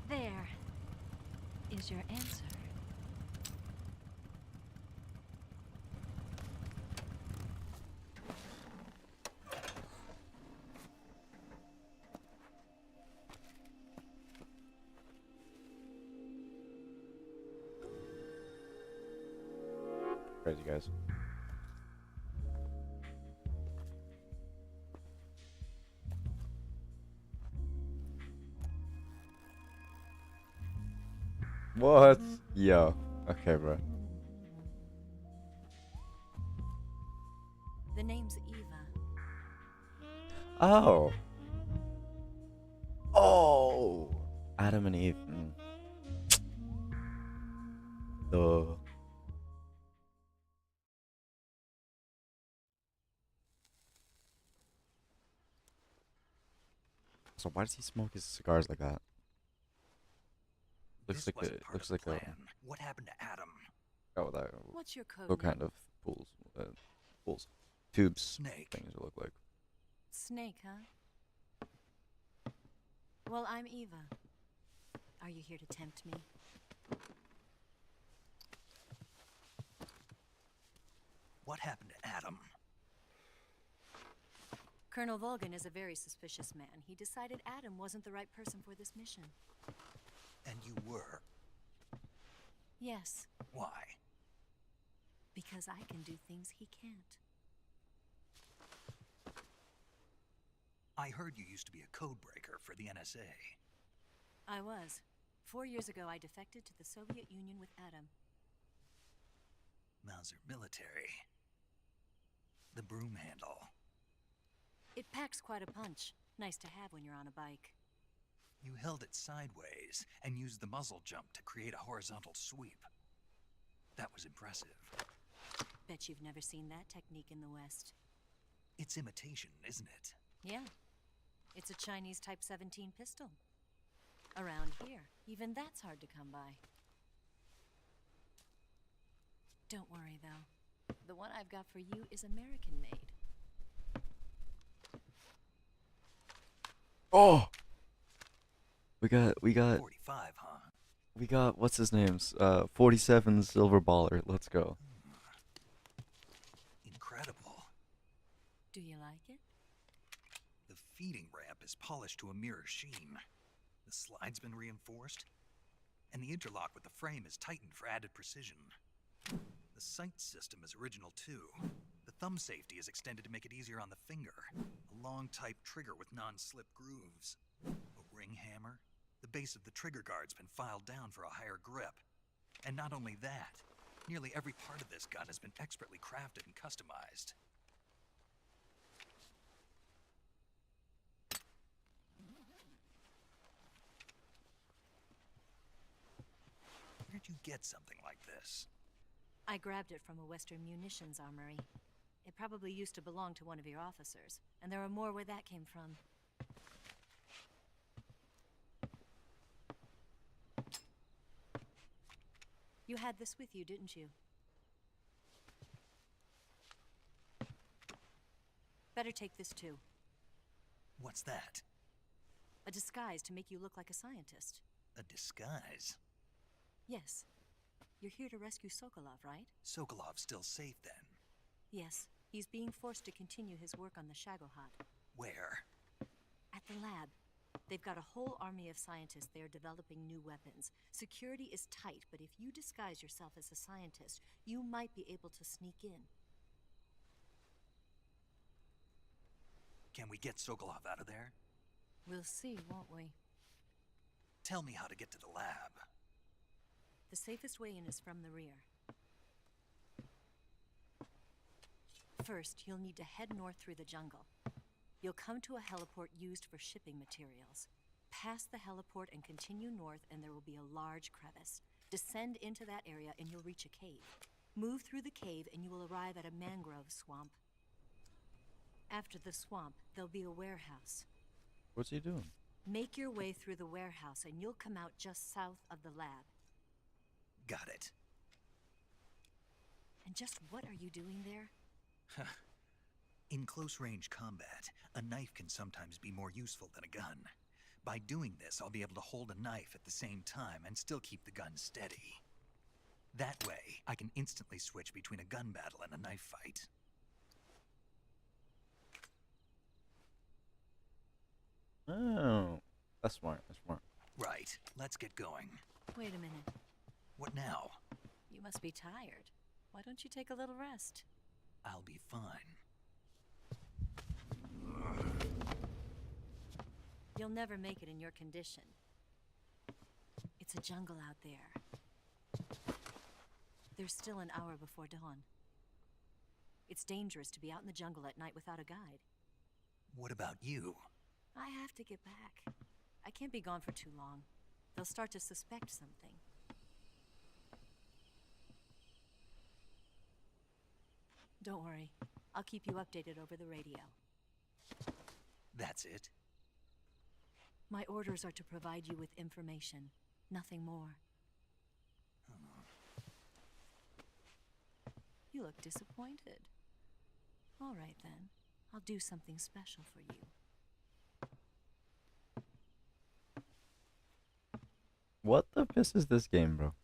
There is your answer. Crazy guys. What? Yo. Okay, bro. The name's Eva. Oh. Oh. Adam and Eve. Duh. So why does he smoke his cigars like that? Looks This like wasn't a part looks of like the a plan. What happened to Adam? oh that What's your code what name? kind of pools tubes Snake. things will look like. Snake, huh? Well, I'm Eva. Are you here to tempt me? What happened to Adam? Colonel Volgan is a very suspicious man. He decided Adam wasn't the right person for this mission. And you were. Yes, Why? because I can do things he can't. I heard you used to be a code breaker for the NSA. I was. 4 years ago, I defected to the Soviet Union with Adam. Mauser military. The broom handle. It packs quite a punch. Nice to have when you're on a bike. You held it sideways and used the muzzle jump to create a horizontal sweep. That was impressive. Bet you've never seen that technique in the West. It's imitation, isn't it? Yeah. It's a Chinese Type 17 pistol. Around here, even that's hard to come by. Don't worry, though. The one I've got for you is American-made. Oh. We got 45, huh? we got what's his name's 47 silver baller. Let's go. Incredible. Do you like it? The feeding ramp is polished to a mirror sheen. The slide's been reinforced, and the interlock with the frame is tightened for added precision. The sight system is original too. The thumb safety is extended to make it easier on the finger. A long type trigger with non-slip grooves. A ring hammer. The base of the trigger guard's been filed down for a higher grip. And not only that, nearly every part of this gun has been expertly crafted and customized. Where'd you get something like this? I grabbed it from a Western munitions armory. It probably used to belong to one of your officers, and there are more where that came from. You had this with you, didn't you? Better take this too. What's that? A disguise to make you look like a scientist. A disguise? Yes. You're here to rescue Sokolov, right? Sokolov's still safe then. Yes. He's being forced to continue his work on the Shagohod. Where? At the lab. They've got a whole army of scientists there developing new weapons. Security is tight, but if you disguise yourself as a scientist, you might be able to sneak in. Can we get Sokolov out of there? We'll see, won't we? Tell me how to get to the lab. The safest way in is from the rear. First, you'll need to head north through the jungle. You'll come to a heliport used for shipping materials. Pass the heliport and continue north, and there will be a large crevice. Descend into that area and you'll reach a cave. Move through the cave and you will arrive at a mangrove swamp. After the swamp, there'll be a warehouse. What's he doing? Make your way through the warehouse and you'll come out just south of the lab. Got it. And just what are you doing there? In close-range combat, a knife can sometimes be more useful than a gun. By doing this, I'll be able to hold a knife at the same time and still keep the gun steady. That way, I can instantly switch between a gun battle and a knife fight. Oh, that's smart. That's smart. Right. Let's get going. Wait a minute. What now? You must be tired. Why don't you take a little rest? I'll be fine. You'll never make it in your condition. It's a jungle out there. There's still an hour before dawn. It's dangerous to be out in the jungle at night without a guide. What about you? I have to get back. I can't be gone for too long. They'll start to suspect something. Don't worry. I'll keep you updated over the radio. That's it? My orders are to provide you with information, nothing more. You look disappointed. All right then. I'll do something special for you. What the piss is this game, bro?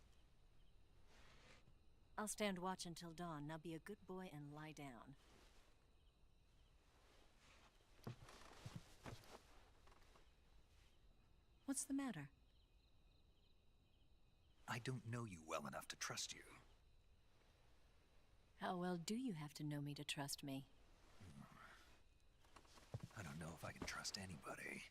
I'll stand watch until dawn. Now be a good boy and lie down. What's the matter? I don't know you well enough to trust you. How well do you have to know me to trust me? I don't know if I can trust anybody.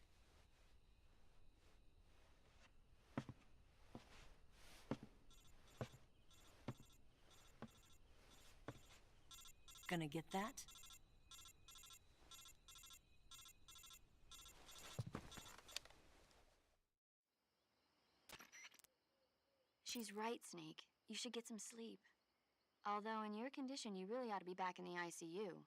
Gonna get that? She's right, Snake. You should get some sleep. Although in your condition, you really ought to be back in the ICU.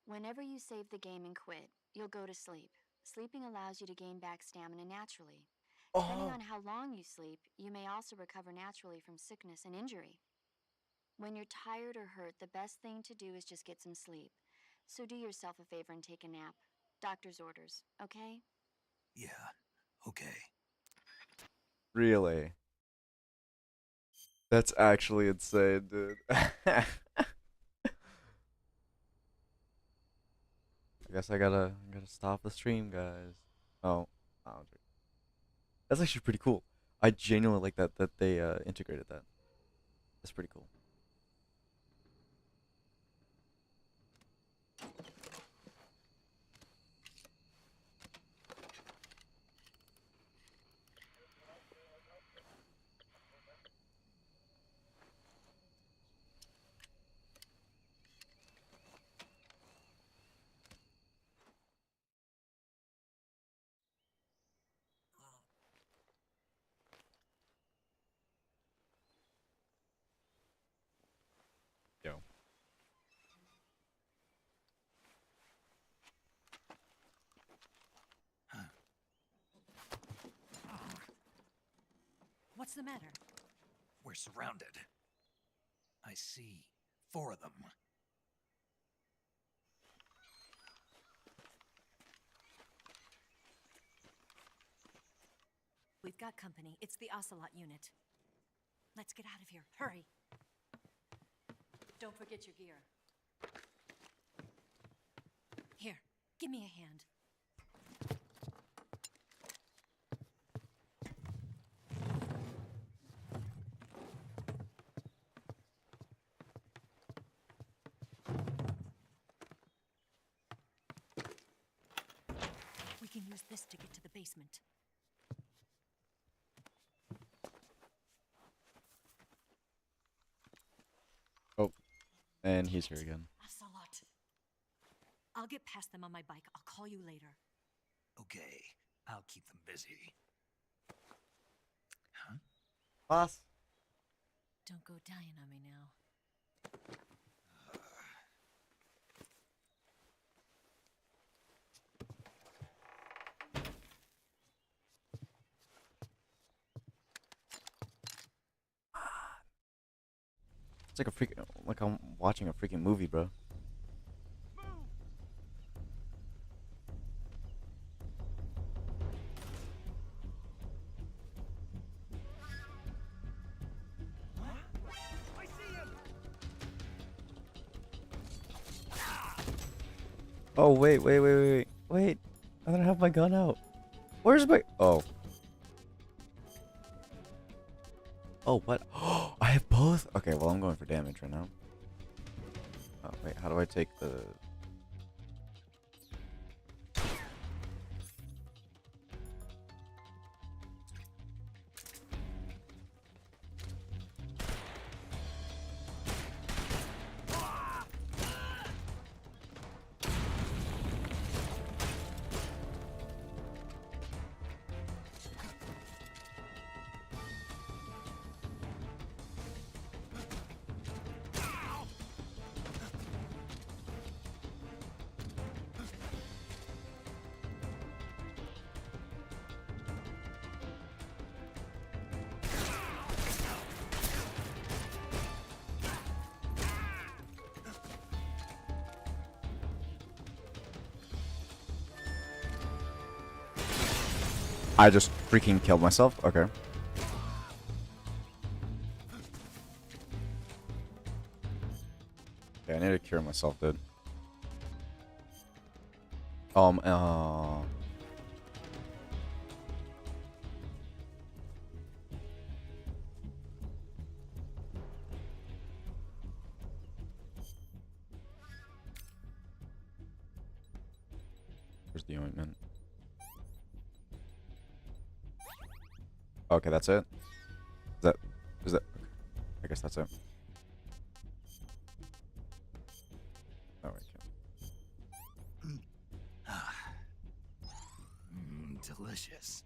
Whenever you save the game and quit, you'll go to sleep. Sleeping allows you to gain back stamina naturally. Depending on how long you sleep, you may also recover naturally from sickness and injury. When you're tired or hurt, the best thing to do is just get some sleep. So do yourself a favor and take a nap. Doctor's orders, okay? Yeah, okay. Really? That's actually insane, dude. I guess I gotta stop the stream, guys. Oh, that's actually pretty cool. I genuinely like that they integrated that. That's pretty cool. Yo. What's the matter? We're surrounded. I see 4 of them. We've got company. It's the Ocelot unit. Let's get out of here. Hurry. Don't forget your gear. Here, give me a hand. We can use this to get to the basement. Oh, and he's here again. Ocelot. I'll get past them on my bike. I'll call you later. Okay, I'll keep them busy. Huh? Boss. Don't go dying on me now. It's like a freaking, like I'm watching a freaking movie, bro. I see him! Oh, wait. Wait. I don't have my gun out. Where's my... Oh. Oh, what? Oh, I have both? Okay, well, I'm going for damage right now. Oh, wait, how do I take the... I just freaking killed myself? Okay. Okay, I need to cure myself, dude. Where's the ointment? Okay, that's it. Is that? I guess that's it. Oh, wait. Delicious.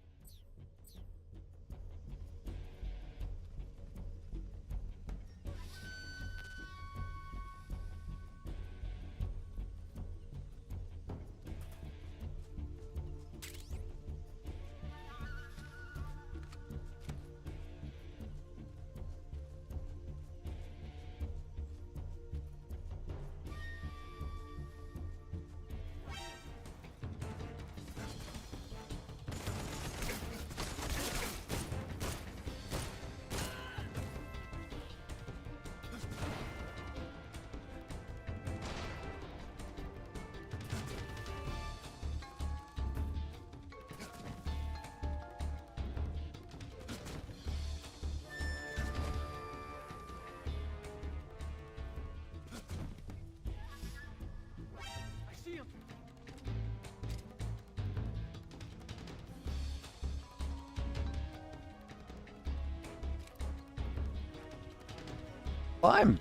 Climb.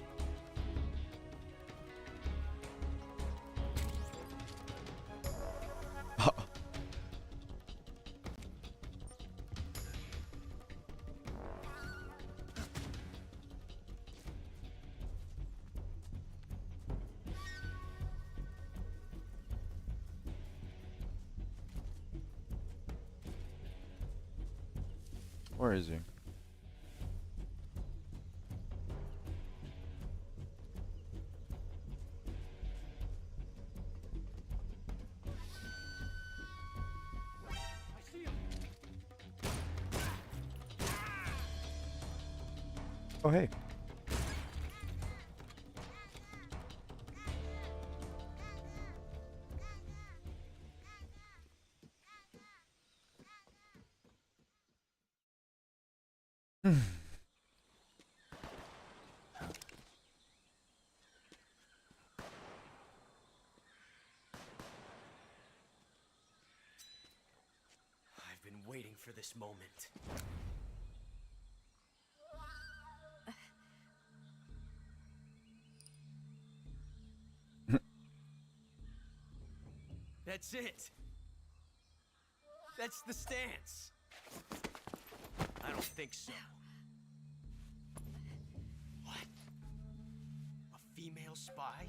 Where is he? Oh, hey. I've been waiting for this moment. That's it. That's the stance. I don't think so. What? A female spy?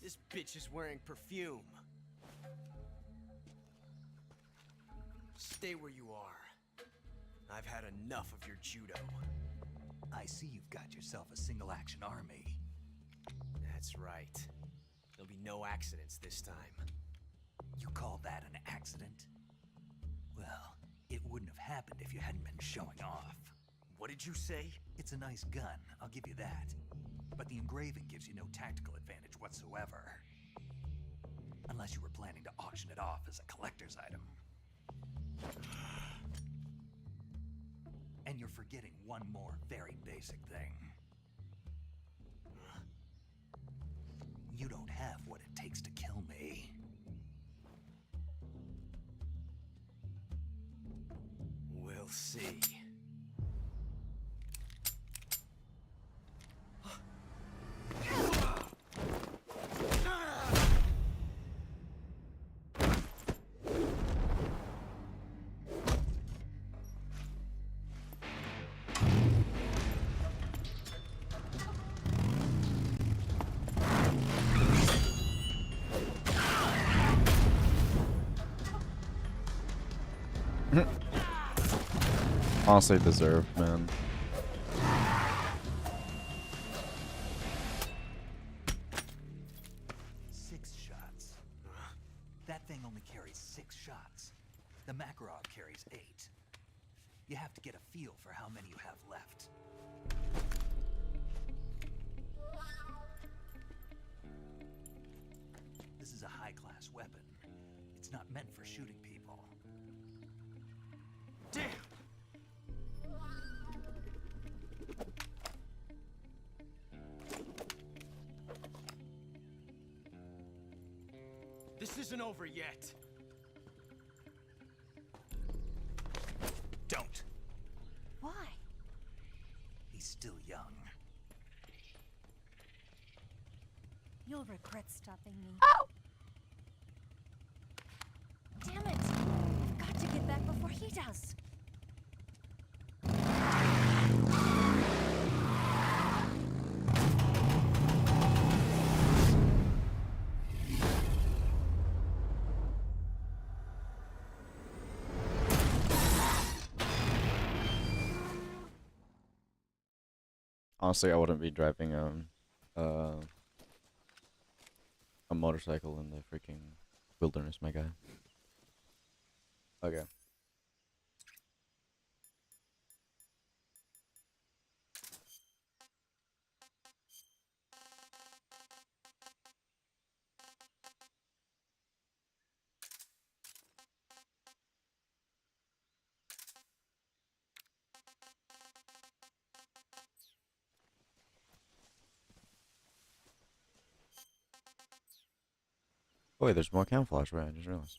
This bitch is wearing perfume. Stay where you are. I've had enough of your judo. I see you've got yourself a single-action army. That's right. There'll be no accidents this time. You call that an accident? Well, it wouldn't have happened if you hadn't been showing off. What did you say? It's a nice gun, I'll give you that. But the engraving gives you no tactical advantage whatsoever. Unless you were planning to auction it off as a collector's item. And you're forgetting one more very basic thing. You don't have what it takes to kill me. We'll see. Honestly deserved, man. Six shots. That thing only carries 6 shots. The Makarov carries 8. You have to get a feel for how many you have left. This is a high-class weapon. It's not meant for shooting people. Damn! This isn't over yet. Don't. Why? He's still young. You'll regret stopping me. Oh! Damn it! I've got to get back before he does. Honestly, I wouldn't be driving a motorcycle in the freaking wilderness, my guy. Okay. Oh wait, there's more camouflage, right? I just realized.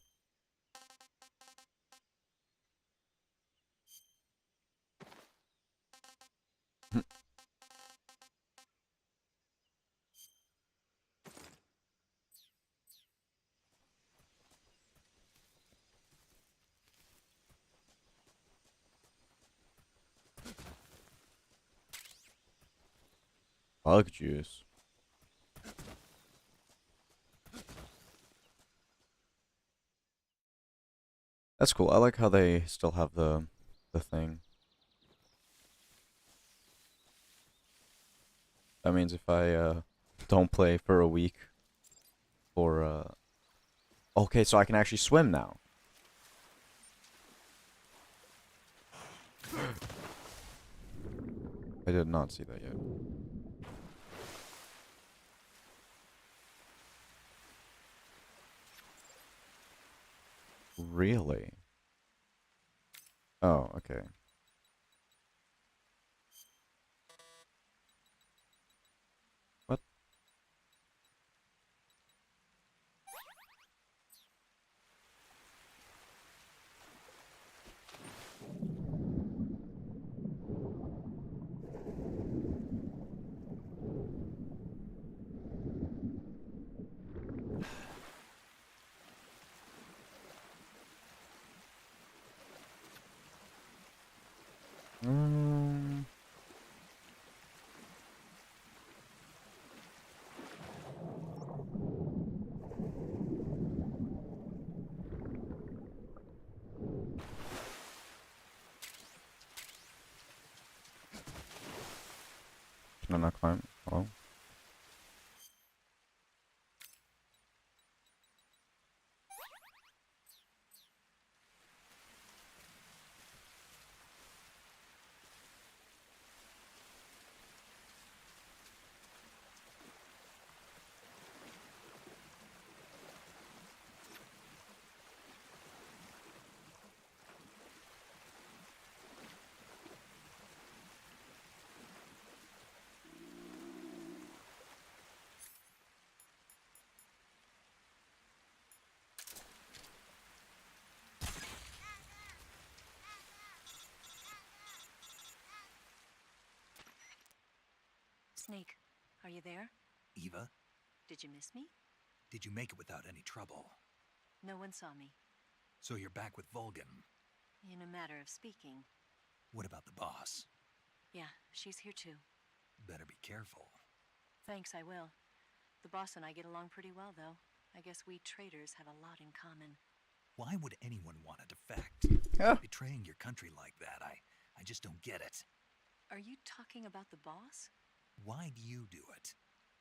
Bug juice. That's cool. I like how they still have the thing. That means if I don't play for a week or okay, so I can actually swim now. I did not see that yet. Really? Oh, okay. What? Can I not climb? Hello? Snake, are you there? Eva, Did you miss me? did you make it without any trouble? No one saw me. So you're back with Vulcan. In a matter of speaking. What about the boss? Yeah, she's here too. Better be careful. Thanks, I will. The boss and I get along pretty well, though. I guess we traitors have a lot in common. Why would anyone want to defect? Betraying your country like that, I just don't get it. Are you talking about the boss? Why do you do it?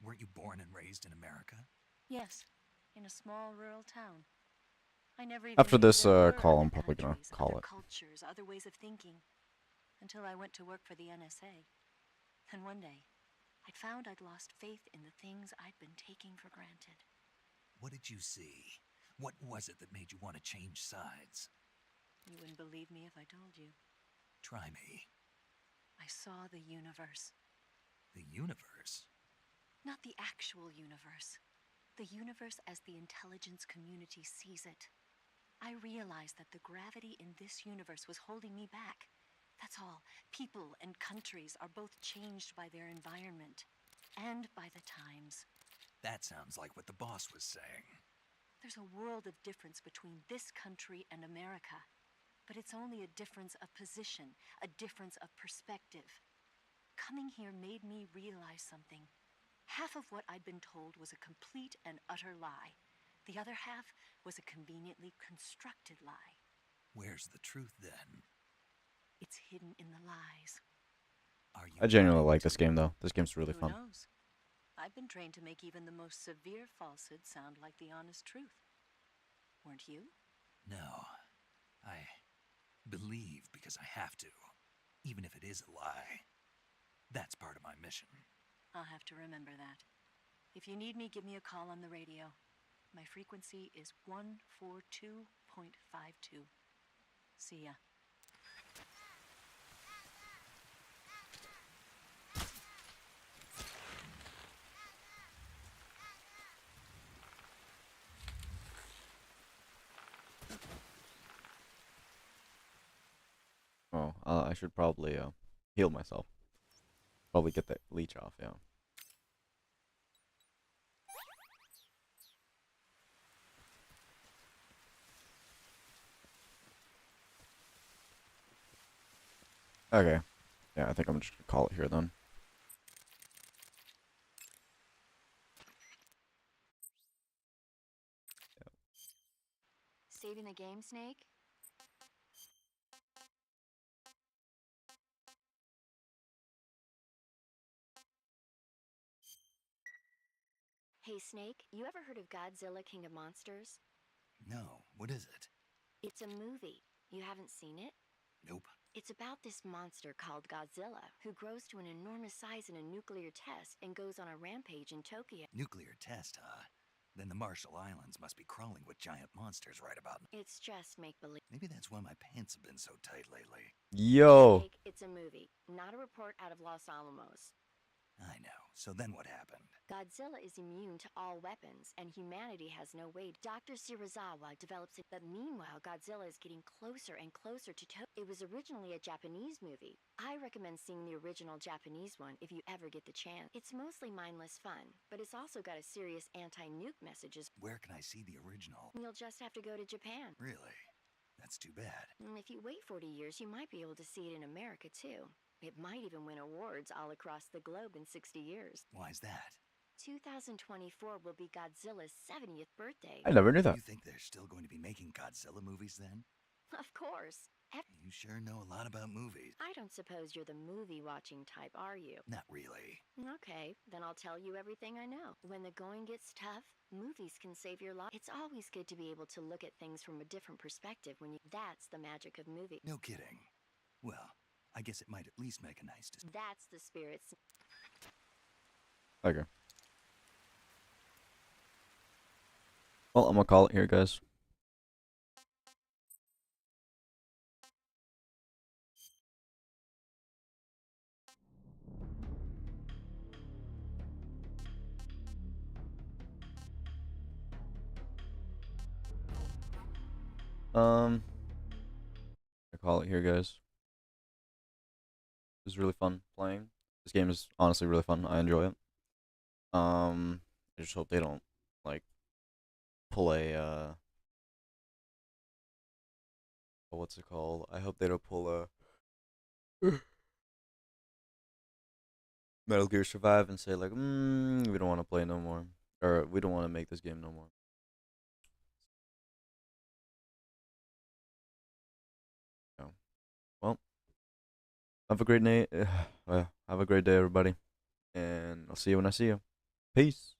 Weren't you born and raised in America? Yes, in a small rural town. I never even After knew this there were call, I'm other probably gonna countries, call other it. cultures, other ways of thinking, until I went to work for the NSA. Then one day, I'd found I'd lost faith in the things I'd been taking for granted. What did you see? What was it that made you want to change sides? You wouldn't believe me if I told you. Try me. I saw the universe. The universe? Not the actual universe. The universe as the intelligence community sees it. I realized that the gravity in this universe was holding me back. That's all. People and countries are both changed by their environment and by the times. That sounds like what the boss was saying. There's a world of difference between this country and America. But it's only a difference of position, a difference of perspective. Coming here made me realize something. Half of what I'd been told was a complete and utter lie. The other half was a conveniently constructed lie. Where's the truth then? It's hidden in the lies. Are you I genuinely like this game though. This game's really Who fun. knows? I've been trained to make even the most severe falsehood sound like the honest truth. Weren't you? No. I believe because I have to, even if it is a lie. That's part of my mission. I'll have to remember that. If you need me, give me a call on the radio. My frequency is 142.52. See ya. Oh, I should probably heal myself. Probably get that leech off, yeah. Okay. Yeah, I think I'm just gonna call it here then. Saving the game, Snake? Hey, Snake, you ever heard of Godzilla King of Monsters? No, what is it? It's a movie. You haven't seen it? Nope. It's about this monster called Godzilla, who grows to an enormous size in a nuclear test and goes on a rampage in Tokyo. Nuclear test, huh? Then the Marshall Islands must be crawling with giant monsters right about now. It's just make-believe. Maybe that's why my pants have been so tight lately. Yo! Snake, it's a movie, not a report out of Los Alamos. I know. So then what happened? Godzilla is immune to all weapons, and humanity has no way. Dr. Shirazawa develops it, but meanwhile, Godzilla is getting closer and closer to Tokyo. It was originally a Japanese movie. I recommend seeing the original Japanese one if you ever get the chance. It's mostly mindless fun, but it's also got a serious anti-nuke messages. Where can I see the original? You'll just have to go to Japan. Really? That's too bad. If you wait 40 years, you might be able to see it in America, too. It might even win awards all across the globe in 60 years. Why's that? 2024 will be Godzilla's 70th birthday. I never knew that. You think they're still going to be making Godzilla movies then? Of course. You sure know a lot about movies. I don't suppose you're the movie-watching type, are you? Not really. Okay, then I'll tell you everything I know. When the going gets tough, movies can save your life. It's always good to be able to look at things from a different perspective when you... That's the magic of movie. No kidding. Well, I guess it might at least make a nice... That's the spirit. Okay. Well, I'm gonna call it here, guys. I call it here, guys. It was really fun playing. This game is honestly really fun. I enjoy it. I just hope they don't like pull a what's it called? I hope they don't pull a Metal Gear Survive and say like, we don't want to play no more, or we don't want to make this game no more. No. Well, have a great night. Have a great day, everybody, and I'll see you when I see you. Peace.